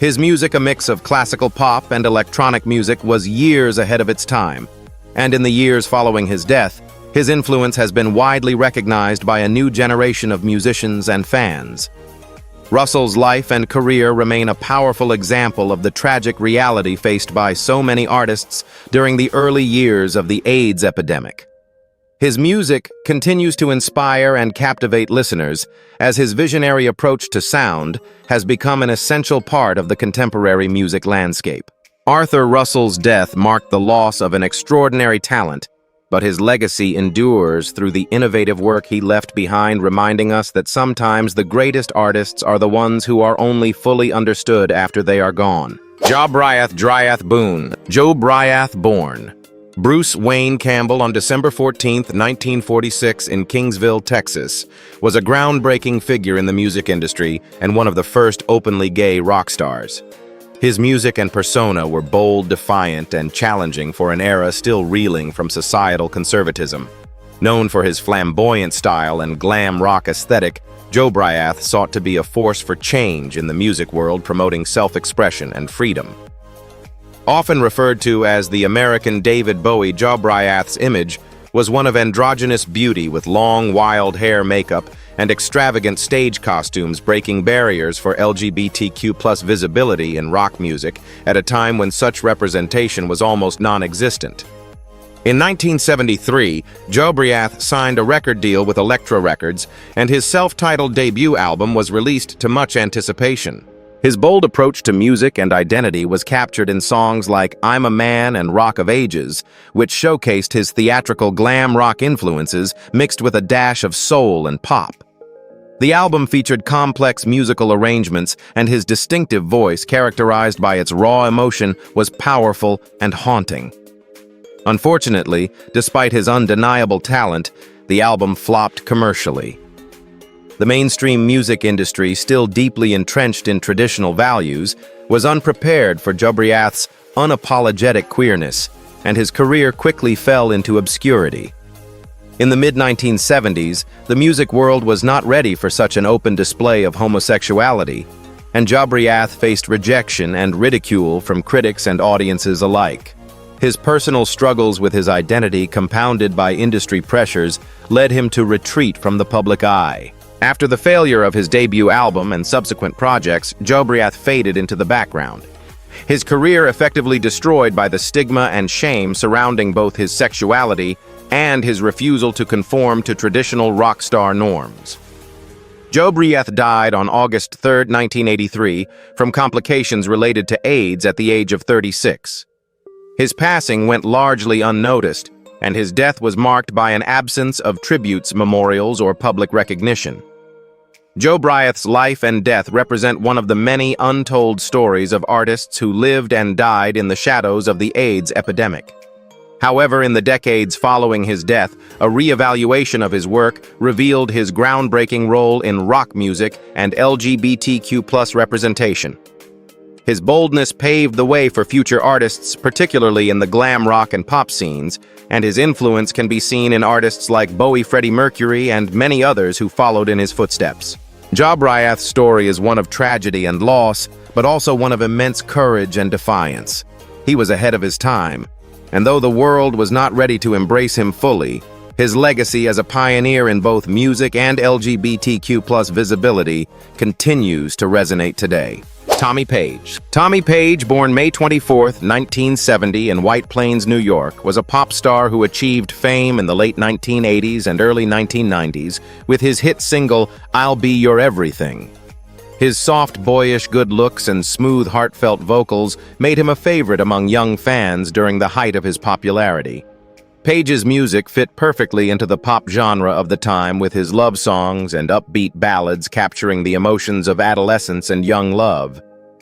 His music, a mix of classical pop and electronic music, was years ahead of its time, and in the years following his death, his influence has been widely recognized by a new generation of musicians and fans. Russell's life and career remain a powerful example of the tragic reality faced by so many artists during the early years of the AIDS epidemic. His music continues to inspire and captivate listeners, as his visionary approach to sound has become an essential part of the contemporary music landscape. Arthur Russell's death marked the loss of an extraordinary talent, but his legacy endures through the innovative work he left behind, reminding us that sometimes the greatest artists are the ones who are only fully understood after they are gone. Joe Dryath Boone. Joe Dryath, born Bruce Wayne Campbell on December 14, 1946 in Kingsville, Texas, was a groundbreaking figure in the music industry and one of the first openly gay rock stars. His music and persona were bold, defiant, and challenging for an era still reeling from societal conservatism. Known for his flamboyant style and glam rock aesthetic, Jobriath sought to be a force for change in the music world, promoting self-expression and freedom. Often referred to as the American David Bowie, Jobriath's image was one of androgynous beauty with long, wild hair, makeup, and extravagant stage costumes, breaking barriers for LGBTQ+ visibility in rock music at a time when such representation was almost non-existent. In 1973, Jobriath signed a record deal with Elektra Records, and his self-titled debut album was released to much anticipation. His bold approach to music and identity was captured in songs like I'm a Man and Rock of Ages, which showcased his theatrical glam rock influences mixed with a dash of soul and pop. The album featured complex musical arrangements, and his distinctive voice, characterized by its raw emotion, was powerful and haunting. Unfortunately, despite his undeniable talent, the album flopped commercially. The mainstream music industry, still deeply entrenched in traditional values, was unprepared for Jobriath's unapologetic queerness, and his career quickly fell into obscurity. In the mid-1970s, the music world was not ready for such an open display of homosexuality, and Jobriath faced rejection and ridicule from critics and audiences alike. His personal struggles with his identity, compounded by industry pressures, led him to retreat from the public eye. After the failure of his debut album and subsequent projects, Jobriath faded into the background. His career effectively destroyed by the stigma and shame surrounding both his sexuality and his refusal to conform to traditional rock star norms. Jobriath died on August 3, 1983, from complications related to AIDS at the age of 36. His passing went largely unnoticed, and his death was marked by an absence of tributes, memorials, or public recognition. Jobriath's life and death represent one of the many untold stories of artists who lived and died in the shadows of the AIDS epidemic. However, in the decades following his death, a re-evaluation of his work revealed his groundbreaking role in rock music and LGBTQ+ representation. His boldness paved the way for future artists, particularly in the glam rock and pop scenes, and his influence can be seen in artists like Bowie, Freddie Mercury, and many others who followed in his footsteps. Jobriath's story is one of tragedy and loss, but also one of immense courage and defiance. He was ahead of his time, and though the world was not ready to embrace him fully, his legacy as a pioneer in both music and LGBTQ+ visibility continues to resonate today. Tommy Page. Tommy Page, born May 24, 1970 in White Plains, New York, was a pop star who achieved fame in the late 1980s and early 1990s with his hit single, I'll Be Your Everything. His soft, boyish good looks and smooth, heartfelt vocals made him a favorite among young fans during the height of his popularity. Page's music fit perfectly into the pop genre of the time, with his love songs and upbeat ballads capturing the emotions of adolescence and young love.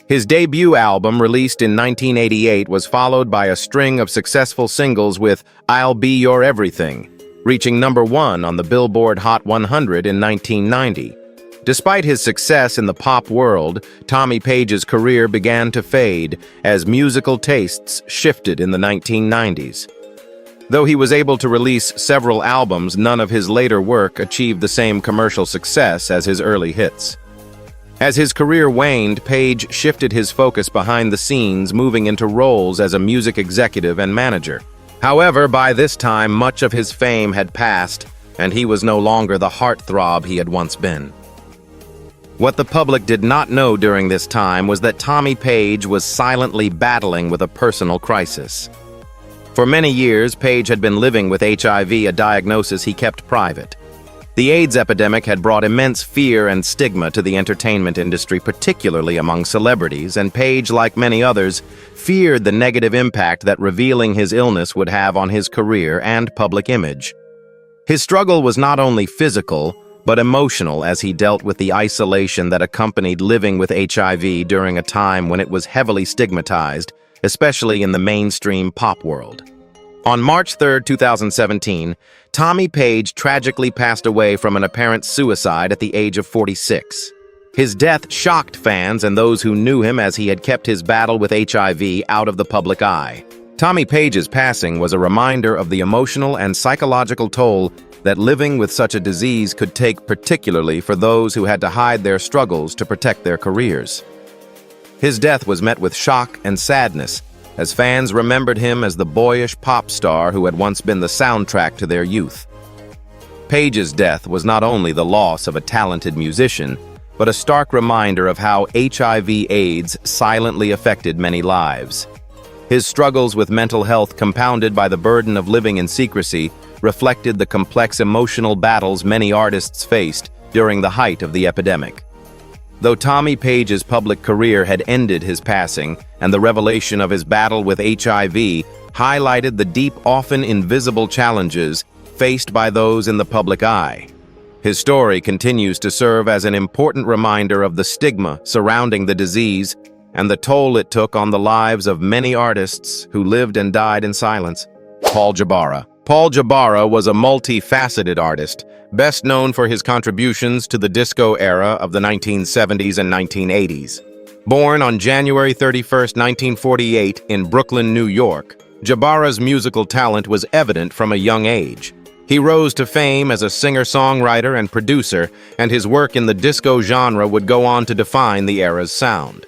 His debut album, released in 1988, was followed by a string of successful singles with I'll Be Your Everything, reaching #1 on the Billboard Hot 100 in 1990. Despite his success in the pop world, Tommy Page's career began to fade as musical tastes shifted in the 1990s. Though he was able to release several albums, none of his later work achieved the same commercial success as his early hits. As his career waned, Page shifted his focus behind the scenes, moving into roles as a music executive and manager. However, by this time, much of his fame had passed, and he was no longer the heartthrob he had once been. What the public did not know during this time was that Tommy Page was silently battling with a personal crisis. For many years, Page had been living with HIV, a diagnosis he kept private. The AIDS epidemic had brought immense fear and stigma to the entertainment industry, particularly among celebrities, and Page, like many others, feared the negative impact that revealing his illness would have on his career and public image. His struggle was not only physical, but emotional, as he dealt with the isolation that accompanied living with HIV during a time when it was heavily stigmatized, especially in the mainstream pop world. On March 3, 2017, Tommy Page tragically passed away from an apparent suicide at the age of 46. His death shocked fans and those who knew him, as he had kept his battle with HIV out of the public eye. Tommy Page's passing was a reminder of the emotional and psychological toll that living with such a disease could take, particularly for those who had to hide their struggles to protect their careers. His death was met with shock and sadness, as fans remembered him as the boyish pop star who had once been the soundtrack to their youth. Page's death was not only the loss of a talented musician, but a stark reminder of how HIV/AIDS silently affected many lives. His struggles with mental health, compounded by the burden of living in secrecy, reflected the complex emotional battles many artists faced during the height of the epidemic. Though Tommy Page's public career had ended his passing, and the revelation of his battle with HIV highlighted the deep, often invisible challenges faced by those in the public eye. His story continues to serve as an important reminder of the stigma surrounding the disease and the toll it took on the lives of many artists who lived and died in silence. Paul Jabara. Paul Jabara was a multifaceted artist, best known for his contributions to the disco era of the 1970s and 1980s. Born on January 31, 1948, in Brooklyn, New York, Jabara's musical talent was evident from a young age. He rose to fame as a singer-songwriter and producer, and his work in the disco genre would go on to define the era's sound.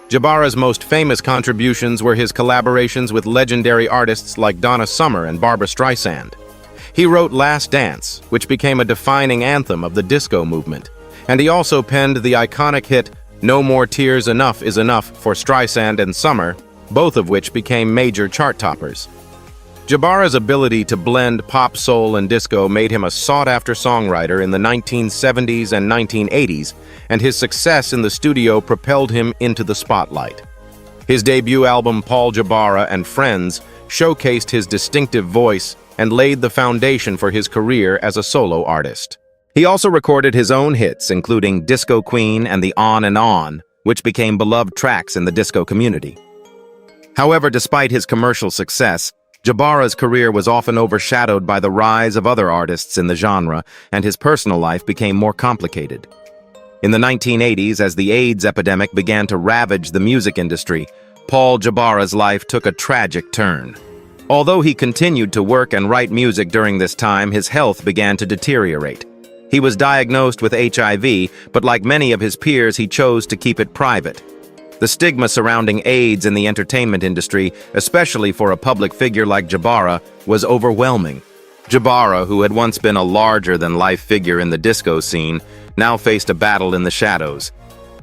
Jabara's most famous contributions were his collaborations with legendary artists like Donna Summer and Barbra Streisand. He wrote Last Dance, which became a defining anthem of the disco movement, and he also penned the iconic hit No More Tears Enough Is Enough for Streisand and Summer, both of which became major chart toppers. Jabara's ability to blend pop, soul, and disco made him a sought-after songwriter in the 1970s and 1980s, and his success in the studio propelled him into the spotlight. His debut album, Paul Jabara and Friends, showcased his distinctive voice and laid the foundation for his career as a solo artist. He also recorded his own hits, including Disco Queen and the On and On, which became beloved tracks in the disco community. However, despite his commercial success, Jabara's career was often overshadowed by the rise of other artists in the genre, and his personal life became more complicated. In the 1980s, as the AIDS epidemic began to ravage the music industry, Paul Jabara's life took a tragic turn. Although he continued to work and write music during this time, his health began to deteriorate. He was diagnosed with HIV, but like many of his peers, he chose to keep it private. The stigma surrounding AIDS in the entertainment industry, especially for a public figure like Jabara, was overwhelming. Jabara, who had once been a larger-than-life figure in the disco scene, now faced a battle in the shadows.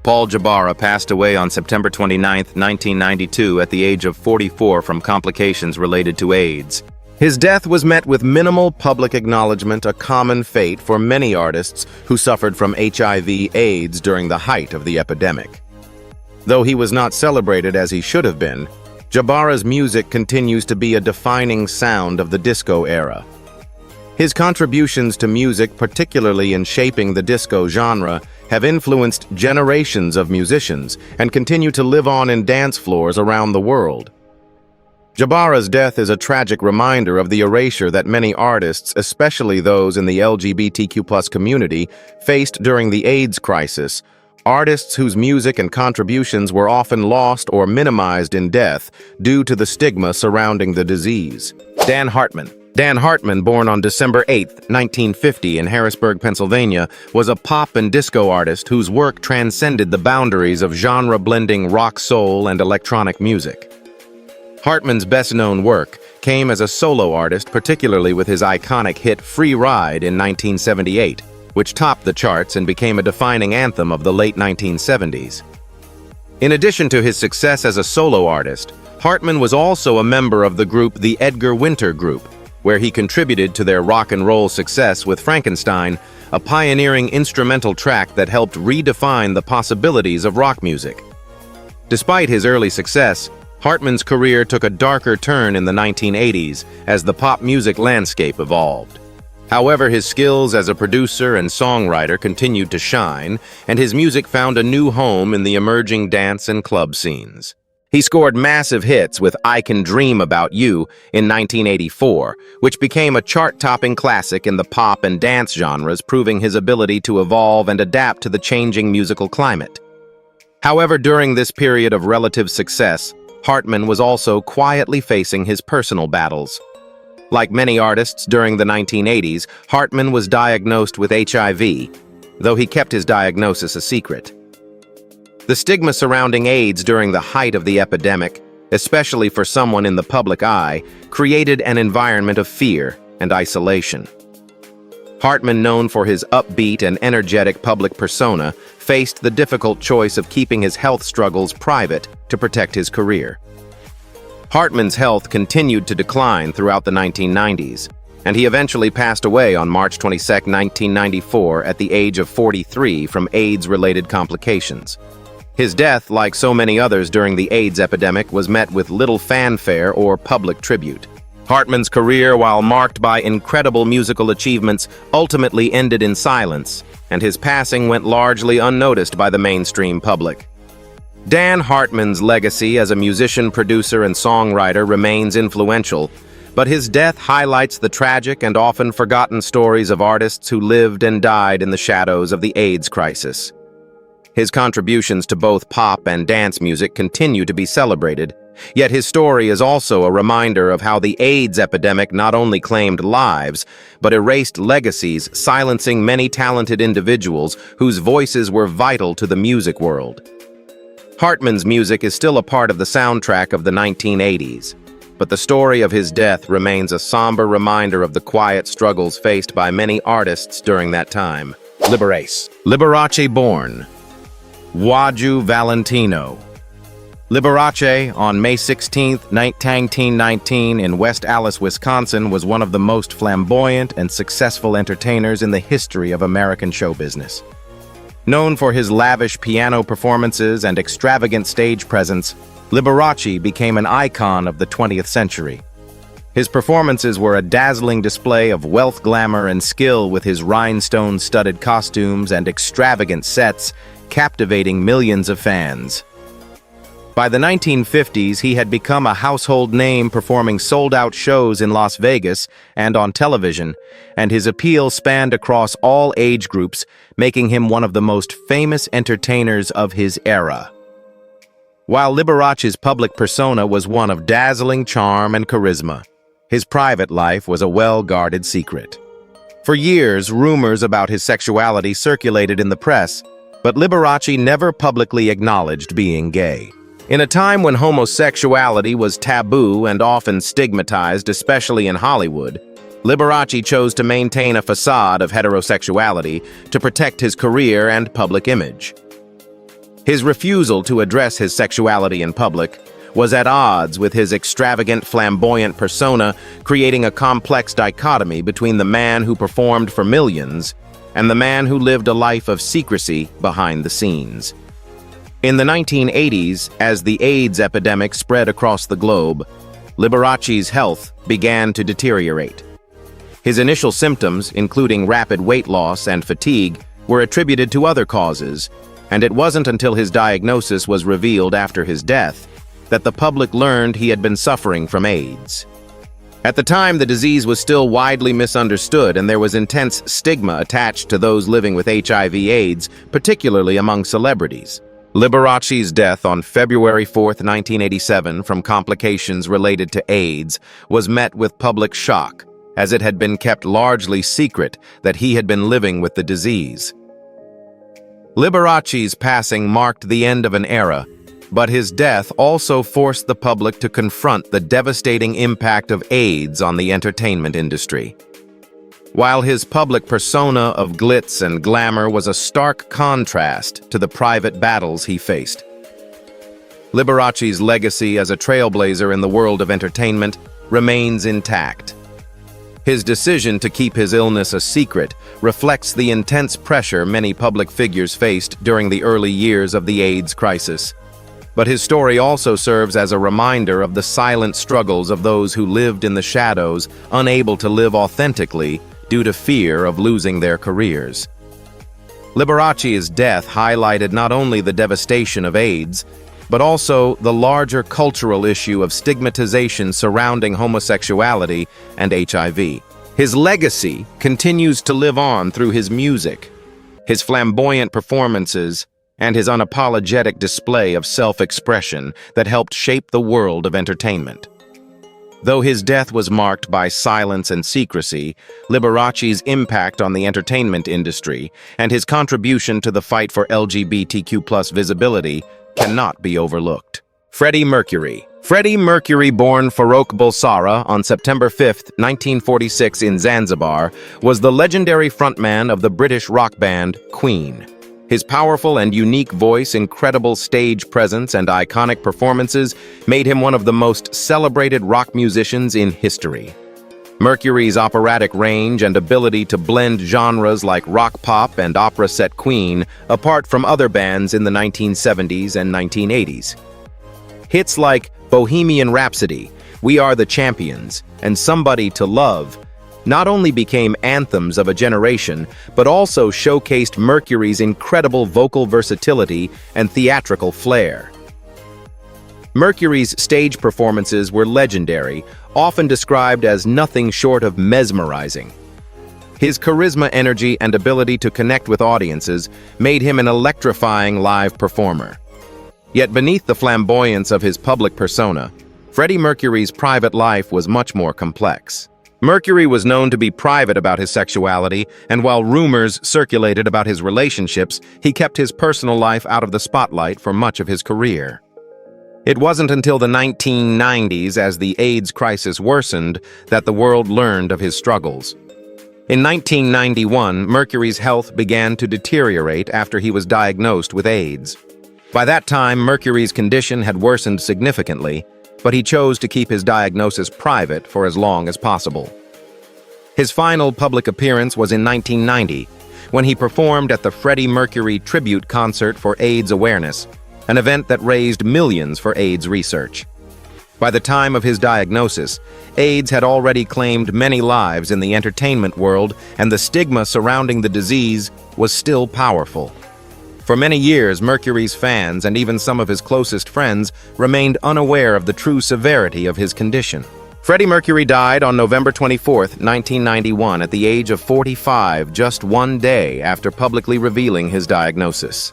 Paul Jabara passed away on September 29, 1992, at the age of 44 from complications related to AIDS. His death was met with minimal public acknowledgement, a common fate for many artists who suffered from HIV/AIDS during the height of the epidemic. Though he was not celebrated as he should have been, Jabara's music continues to be a defining sound of the disco era. His contributions to music, particularly in shaping the disco genre, have influenced generations of musicians and continue to live on in dance floors around the world. Jabara's death is a tragic reminder of the erasure that many artists, especially those in the LGBTQ+ community, faced during the AIDS crisis. Artists whose music and contributions were often lost or minimized in death due to the stigma surrounding the disease. Dan Hartman. Dan Hartman, born on December 8, 1950 in Harrisburg, Pennsylvania, was a pop and disco artist whose work transcended the boundaries of genre-blending rock, soul, and electronic music. Hartman's best-known work came as a solo artist, particularly with his iconic hit Free Ride in 1978, which topped the charts and became a defining anthem of the late 1970s. In addition to his success as a solo artist, Hartman was also a member of the group The Edgar Winter Group, where he contributed to their rock and roll success with Frankenstein, a pioneering instrumental track that helped redefine the possibilities of rock music. Despite his early success, Hartman's career took a darker turn in the 1980s as the pop music landscape evolved. However, his skills as a producer and songwriter continued to shine, and his music found a new home in the emerging dance and club scenes. He scored massive hits with I Can Dream About You in 1984, which became a chart-topping classic in the pop and dance genres, proving his ability to evolve and adapt to the changing musical climate. However, during this period of relative success, Hartman was also quietly facing his personal battles. Like many artists during the 1980s, Hartman was diagnosed with HIV, though he kept his diagnosis a secret. The stigma surrounding AIDS during the height of the epidemic, especially for someone in the public eye, created an environment of fear and isolation. Hartman, known for his upbeat and energetic public persona, faced the difficult choice of keeping his health struggles private to protect his career. Hartman's health continued to decline throughout the 1990s, and he eventually passed away on March 22, 1994, at the age of 43 from AIDS-related complications. His death, like so many others during the AIDS epidemic, was met with little fanfare or public tribute. Hartman's career, while marked by incredible musical achievements, ultimately ended in silence, and his passing went largely unnoticed by the mainstream public. Dan Hartman's legacy as a musician, producer, and songwriter remains influential, but his death highlights the tragic and often forgotten stories of artists who lived and died in the shadows of the AIDS crisis. His contributions to both pop and dance music continue to be celebrated, yet his story is also a reminder of how the AIDS epidemic not only claimed lives, but erased legacies, silencing many talented individuals whose voices were vital to the music world. Hartman's music is still a part of the soundtrack of the 1980s, but the story of his death remains a somber reminder of the quiet struggles faced by many artists during that time. Liberace born Waju Valentino. Liberace, on May 16, 1919, in West Allis, Wisconsin, was one of the most flamboyant and successful entertainers in the history of American show business. Known for his lavish piano performances and extravagant stage presence, Liberace became an icon of the 20th century. His performances were a dazzling display of wealth, glamour, and skill, with his rhinestone-studded costumes and extravagant sets captivating millions of fans. By the 1950s, he had become a household name, performing sold-out shows in Las Vegas and on television, and his appeal spanned across all age groups, making him one of the most famous entertainers of his era. While Liberace's public persona was one of dazzling charm and charisma, his private life was a well-guarded secret. For years, rumors about his sexuality circulated in the press, but Liberace never publicly acknowledged being gay. In a time when homosexuality was taboo and often stigmatized, especially in Hollywood, Liberace chose to maintain a facade of heterosexuality to protect his career and public image. His refusal to address his sexuality in public was at odds with his extravagant, flamboyant persona, creating a complex dichotomy between the man who performed for millions and the man who lived a life of secrecy behind the scenes. In the 1980s, as the AIDS epidemic spread across the globe, Liberace's health began to deteriorate. His initial symptoms, including rapid weight loss and fatigue, were attributed to other causes, and it wasn't until his diagnosis was revealed after his death that the public learned he had been suffering from AIDS. At the time, the disease was still widely misunderstood, and there was intense stigma attached to those living with HIV/AIDS, particularly among celebrities. Liberace's death on February 4, 1987, from complications related to AIDS, was met with public shock, as it had been kept largely secret that he had been living with the disease. Liberace's passing marked the end of an era, but his death also forced the public to confront the devastating impact of AIDS on the entertainment industry. While his public persona of glitz and glamour was a stark contrast to the private battles he faced, Liberace's legacy as a trailblazer in the world of entertainment remains intact. His decision to keep his illness a secret reflects the intense pressure many public figures faced during the early years of the AIDS crisis. But his story also serves as a reminder of the silent struggles of those who lived in the shadows, unable to live authentically due to fear of losing their careers. Liberace's death highlighted not only the devastation of AIDS, but also the larger cultural issue of stigmatization surrounding homosexuality and HIV. His legacy continues to live on through his music, his flamboyant performances, and his unapologetic display of self-expression that helped shape the world of entertainment. Though his death was marked by silence and secrecy, Liberace's impact on the entertainment industry and his contribution to the fight for LGBTQ+ visibility cannot be overlooked. Freddie Mercury. Freddie Mercury, born Farrokh Bulsara on September 5, 1946 in Zanzibar, was the legendary frontman of the British rock band Queen. His powerful and unique voice, incredible stage presence, and iconic performances made him one of the most celebrated rock musicians in history. Mercury's operatic range and ability to blend genres like rock pop and opera set Queen apart from other bands in the 1970s and 1980s. Hits like Bohemian Rhapsody, We Are the Champions, and Somebody to Love not only became anthems of a generation, but also showcased Mercury's incredible vocal versatility and theatrical flair. Mercury's stage performances were legendary, often described as nothing short of mesmerizing. His charisma, energy, and ability to connect with audiences made him an electrifying live performer. Yet beneath the flamboyance of his public persona, Freddie Mercury's private life was much more complex. Mercury was known to be private about his sexuality, and while rumors circulated about his relationships, he kept his personal life out of the spotlight for much of his career. It wasn't until the 1990s, as the AIDS crisis worsened, that the world learned of his struggles. In 1991, Mercury's health began to deteriorate after he was diagnosed with AIDS. By that time, Mercury's condition had worsened significantly, but he chose to keep his diagnosis private for as long as possible. His final public appearance was in 1990, when he performed at the Freddie Mercury tribute concert for AIDS awareness, an event that raised millions for AIDS research. By the time of his diagnosis, AIDS had already claimed many lives in the entertainment world, and the stigma surrounding the disease was still powerful. For many years, Mercury's fans and even some of his closest friends remained unaware of the true severity of his condition. Freddie Mercury died on November 24, 1991, at the age of 45, just one day after publicly revealing his diagnosis.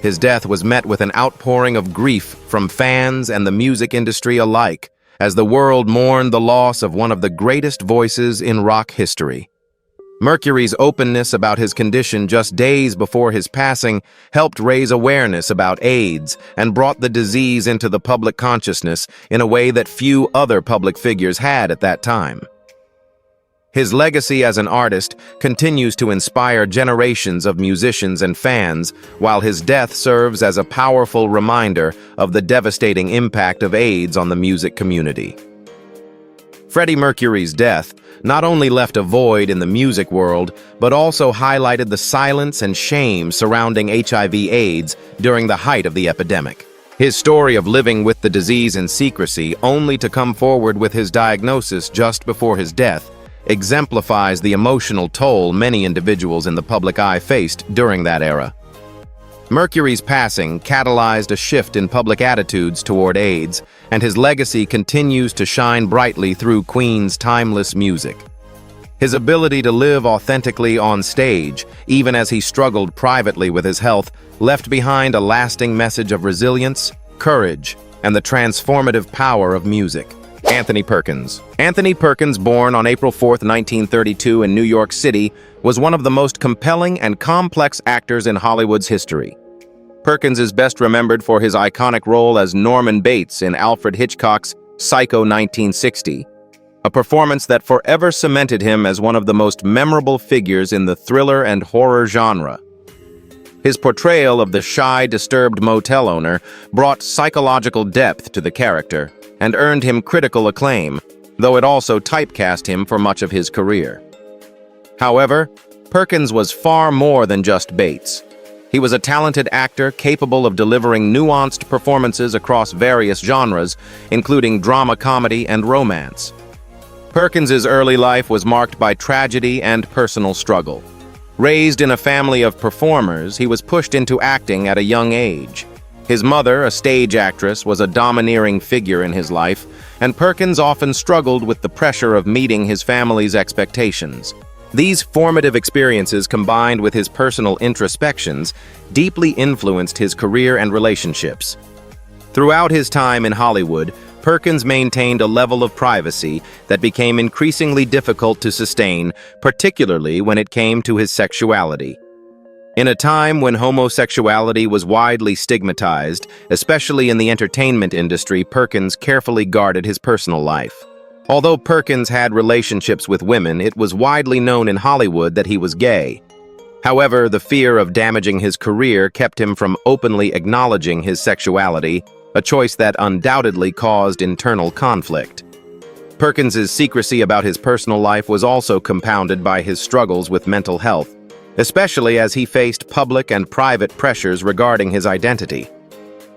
His death was met with an outpouring of grief from fans and the music industry alike, as the world mourned the loss of one of the greatest voices in rock history. Mercury's openness about his condition just days before his passing helped raise awareness about AIDS and brought the disease into the public consciousness in a way that few other public figures had at that time. His legacy as an artist continues to inspire generations of musicians and fans, while his death serves as a powerful reminder of the devastating impact of AIDS on the music community. Freddie Mercury's death not only left a void in the music world, but also highlighted the silence and shame surrounding HIV/AIDS during the height of the epidemic. His story of living with the disease in secrecy, only to come forward with his diagnosis just before his death, exemplifies the emotional toll many individuals in the public eye faced during that era. Mercury's passing catalyzed a shift in public attitudes toward AIDS, and his legacy continues to shine brightly through Queen's timeless music. His ability to live authentically on stage, even as he struggled privately with his health, left behind a lasting message of resilience, courage, and the transformative power of music. Anthony Perkins. Anthony Perkins, born on April 4, 1932 in New York City, was one of the most compelling and complex actors in Hollywood's history. Perkins is best remembered for his iconic role as Norman Bates in Alfred Hitchcock's Psycho 1960, a performance that forever cemented him as one of the most memorable figures in the thriller and horror genre. His portrayal of the shy, disturbed motel owner brought psychological depth to the character and earned him critical acclaim, though it also typecast him for much of his career. However, Perkins was far more than just Bates. He was a talented actor capable of delivering nuanced performances across various genres, including drama, comedy, and romance. Perkins's early life was marked by tragedy and personal struggle. Raised in a family of performers, he was pushed into acting at a young age. His mother, a stage actress, was a domineering figure in his life, and Perkins often struggled with the pressure of meeting his family's expectations. These formative experiences, combined with his personal introspections, deeply influenced his career and relationships. Throughout his time in Hollywood, Perkins maintained a level of privacy that became increasingly difficult to sustain, particularly when it came to his sexuality. In a time when homosexuality was widely stigmatized, especially in the entertainment industry, Perkins carefully guarded his personal life. Although Perkins had relationships with women, it was widely known in Hollywood that he was gay. However, the fear of damaging his career kept him from openly acknowledging his sexuality, a choice that undoubtedly caused internal conflict. Perkins's secrecy about his personal life was also compounded by his struggles with mental health, especially as he faced public and private pressures regarding his identity.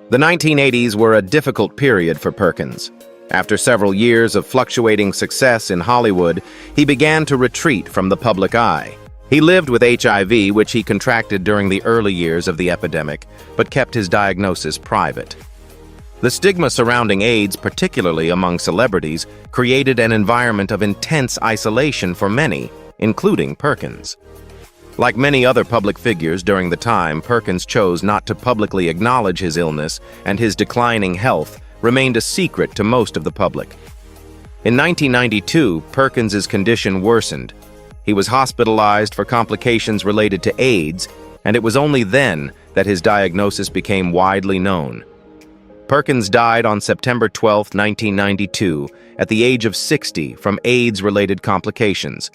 The 1980s were a difficult period for Perkins. After several years of fluctuating success in Hollywood, he began to retreat from the public eye. He lived with HIV, which he contracted during the early years of the epidemic, but kept his diagnosis private. The stigma surrounding AIDS, particularly among celebrities, created an environment of intense isolation for many, including Perkins. Like many other public figures during the time, Perkins chose not to publicly acknowledge his illness, and his declining health remained a secret to most of the public. In 1992, Perkins's condition worsened. He was hospitalized for complications related to AIDS, and it was only then that his diagnosis became widely known. Perkins died on September 12, 1992, at the age of 60 from AIDS-related complications.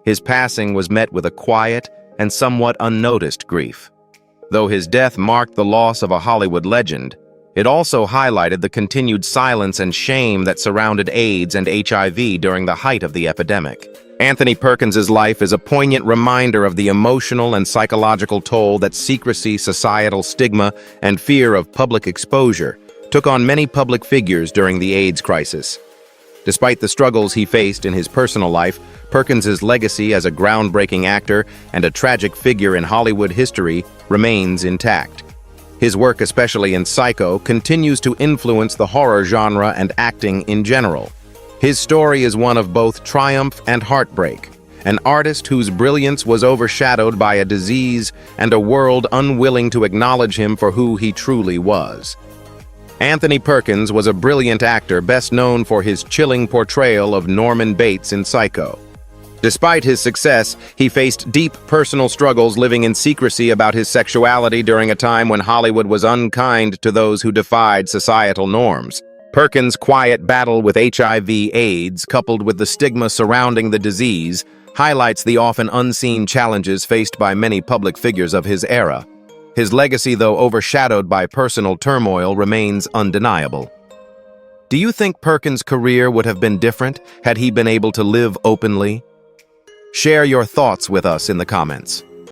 His passing was met with a quiet and somewhat unnoticed grief. Though his death marked the loss of a Hollywood legend, it also highlighted the continued silence and shame that surrounded AIDS and HIV during the height of the epidemic. Anthony Perkins's life is a poignant reminder of the emotional and psychological toll that secrecy, societal stigma, and fear of public exposure took on many public figures during the AIDS crisis. Despite the struggles he faced in his personal life, Perkins's legacy as a groundbreaking actor and a tragic figure in Hollywood history remains intact. His work, especially in Psycho, continues to influence the horror genre and acting in general. His story is one of both triumph and heartbreak, an artist whose brilliance was overshadowed by a disease and a world unwilling to acknowledge him for who he truly was. Anthony Perkins was a brilliant actor best known for his chilling portrayal of Norman Bates in Psycho. Despite his success, he faced deep personal struggles living in secrecy about his sexuality during a time when Hollywood was unkind to those who defied societal norms. Perkins' quiet battle with HIV/AIDS, coupled with the stigma surrounding the disease, highlights the often unseen challenges faced by many public figures of his era. His legacy, though overshadowed by personal turmoil, remains undeniable. Do you think Perkins' career would have been different had he been able to live openly? Share your thoughts with us in the comments.